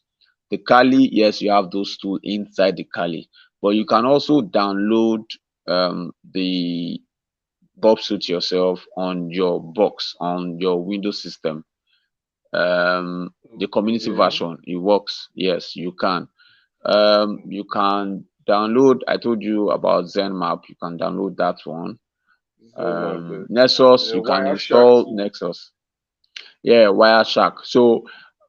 The Kali, yes, you have those tools inside the Kali, but you can also download the Bob suit yourself on your box on your Windows system. The community Okay. version, it works. Yes, you can download. I told you about ZenMap. You can download that one. Zenmap, yes. And Nexus, you can Wireshark install too. Nexus. Yeah, Wireshark. So,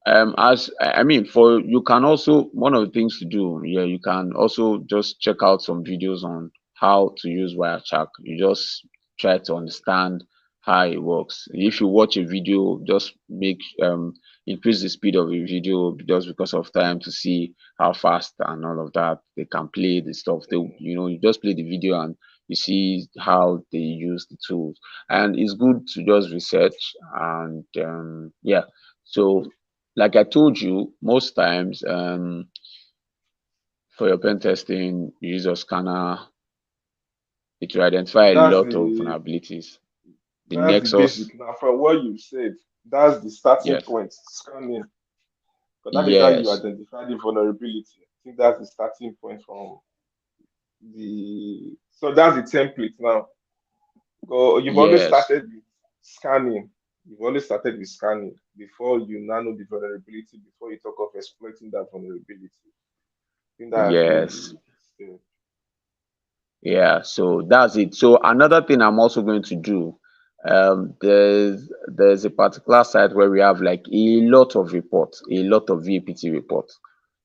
as I mean, for you can also one of the things to do. Yeah, you can also just check out some videos on how to use Wireshark. You just try to understand how it works. If you watch a video, just make increase the speed of a video just because of time to see how fast and all of that they can play the stuff. You just play the video and you see how they use the tools, and it's good to just research and yeah. So like I told you, most times for your pen testing you use your scanner. It will identify a That's lot of the vulnerabilities. The that's the Nexus, basic. Now, from what you said, that's the starting yes, point. Scanning, because that is how you yes, identify the vulnerability. I think that's the starting point from the. So that's the template now. You've always yes, started with scanning. You've always started with scanning before you now know the vulnerability. Before you talk of exploiting that vulnerability. I think that's yes. the step. Yeah, so that's it. So another thing I'm also going to do, there's a particular site where we have like a lot of reports, a lot of VAPT reports.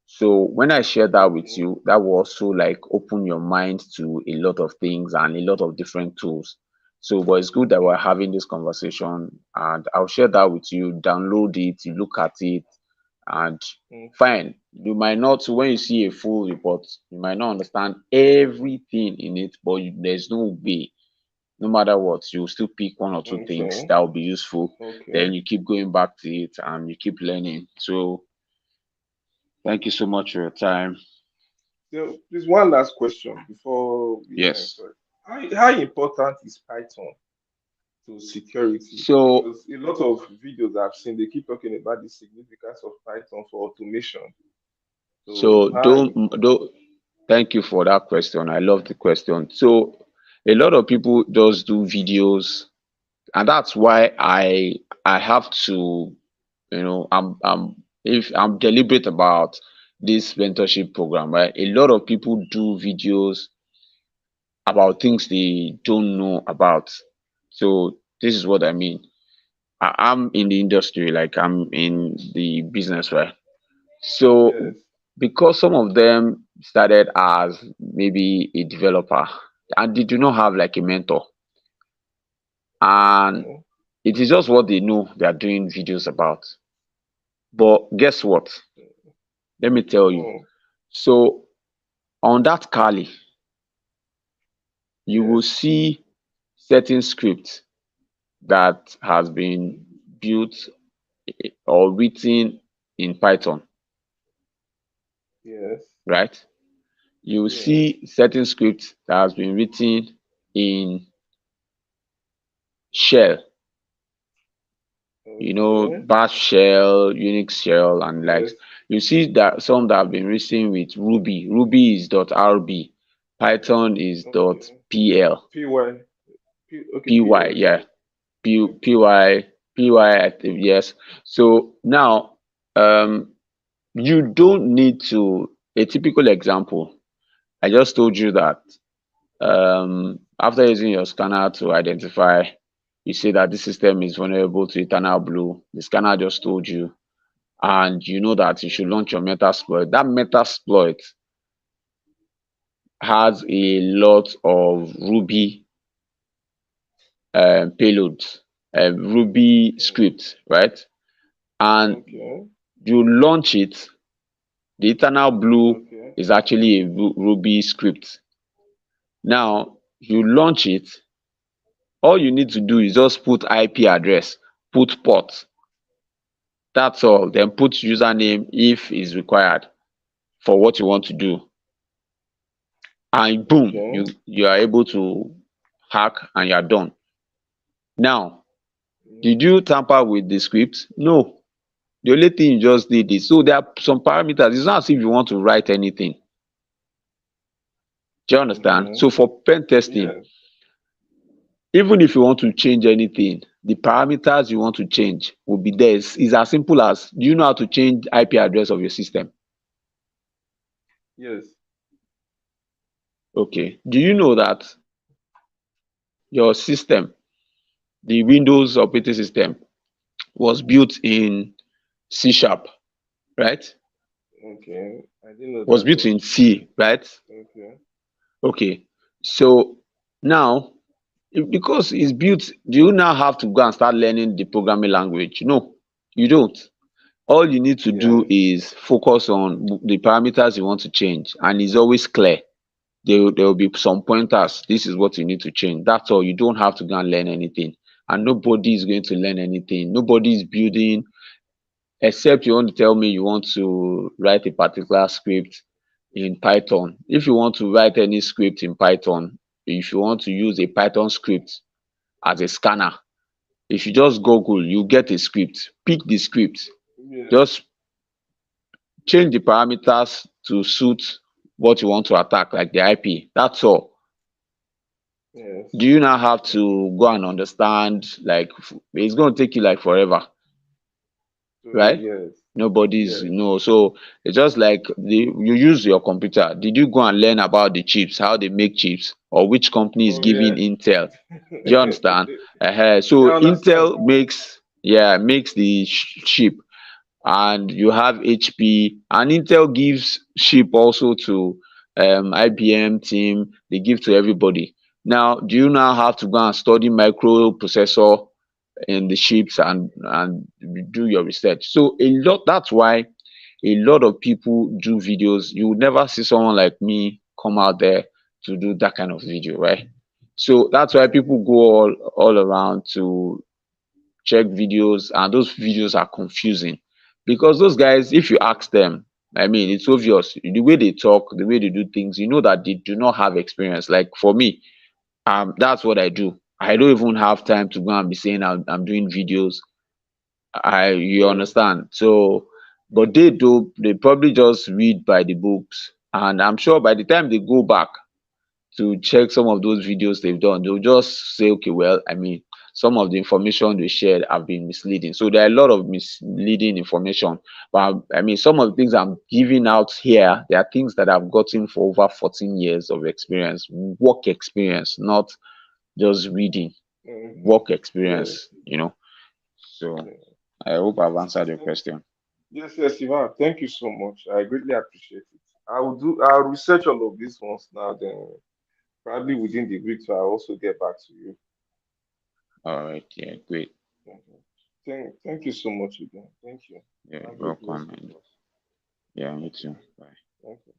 So when I share that with Okay. you, that will also like open your mind to a lot of things and a lot of different tools. So, but it's good that we're Okay. having this conversation, and I'll share that with you. Download it, you look at it, and Okay. fine. You might not, when you see a full report, you might not understand everything in it, but there's no way, no matter what, you'll still pick one or two things Okay. that will be useful. Then Okay. you keep going back to it and you keep learning. So, thank you so much for your time. So there's one last question before we end. Yes. Sorry. How important is Python to security? So, Because a lot of videos I've seen, they keep talking about the significance of Python for automation. So so how don't. important? Thank you for that question. I love the question. So, a lot of people just do videos, and that's why I have to, I'm if I'm deliberate about this mentorship program, right? A lot of people do videos about things they don't know about. So this is what I mean. I'm in the industry, like I'm in the business, right? So Yes. because some of them started as maybe a developer and they do not have like a mentor, and Okay. It is just what they know they are doing videos about. But guess what? Let me tell you. Mm, So on that Kali, you will yes, see certain scripts that has been built or written in Python, yes, right? You will yes. see certain scripts that has been written in shell, Okay. bash shell, Unix shell, and likes. Yes. You see that some that have been written with Ruby. Ruby is .rb, Python is Okay. .pl, PY. Okay, py, PL. yeah, Okay. yes. So now, um, you don't need to. A typical example. I just told you that after using your scanner to identify, you say that this system is vulnerable to eternal blue. The scanner just told you, and you know that you should launch your Metasploit. That Metasploit has a lot of Ruby payloads, Ruby Mm, scripts, right? And okay. you launch it, the eternal blue Okay. is actually a Ruby script. Now you launch it, all you need to do is just put IP address, put port, that's all. Then put username if is required for what you want to do, and boom, Okay. you are able to hack and you are done. Now, did Mm, you tamper with the script? No. The only thing you just did is, so there are some parameters. It's not as if you want to write anything. Do you understand? okay. So for pen testing, Yeah. even if you want to change anything, the parameters you want to change will be there. It's as simple as, do you know how to change IP address of your system? Yes. Okay. Do you know that your system, the Windows operating system, was built in C sharp, right? Okay. I didn't know Was that built was in the case. C, right? Okay. Okay. So now, because it's built, do you now have to go and start learning the programming language? No, you don't. All you need to do Yes. is focus on the parameters you want to change, and it's always clear. There will be some pointers. This is what you need to change. That's all. You don't have to go and learn anything. And nobody is going to learn anything. Nobody is building, except you want to tell me you want to write a particular script in Python. If you want to write any script in Python, if you want to use a Python script as a scanner, if you just Google, you get a script. Pick the script. Yes. Just change the parameters to suit what you want to attack, like the IP. That's all. Do Yes. you now have to go and understand? Like, it's going to take you like forever, So right? yes. Nobody's Yes. no. So it's just like you use your computer. Did you go and learn about the chips, how they make chips, or which company is Oh yeah. giving Intel? Do you understand? I So understand. Intel makes the chip, and you have HP, and Intel gives chip also to IBM team. They give to everybody. Now, do you now have to go and study microprocessor in the chips and do your research? So a lot. That's why a lot of people do videos. You would never see someone like me come out there to do that kind of video, right? So that's why people go all around to check videos, and those videos are confusing because those guys, if you ask them, I mean, it's obvious the way they talk, the way they do things, you know that they do not have experience. Like for me, that's what I do. I don't even have time to go and be saying I'm doing videos. You Yes. understand? So, but they do. They probably just read by the books, and I'm sure by the time they go back to check some of those videos they've done, they'll just say, okay, well, I mean, some of the information they shared have been misleading. So there are a lot of misleading information. But I mean, some of the things I'm giving out here, there are things that I've gotten for over 14 years of experience, work experience, not just reading, Okay. work experience, Yes. So Yes. I hope I've answered your Thank- question. Yes, yes, Ivan. Thank you so much. I greatly appreciate it. I'll research all of these ones now, then probably within the week, so I'll also get back to you. All right, yeah, great. Mhm. Thank you so much again. Thank you. Yeah, Have a welcome. blessed day, And boss. yeah, me Okay. too. Bye. Thank you.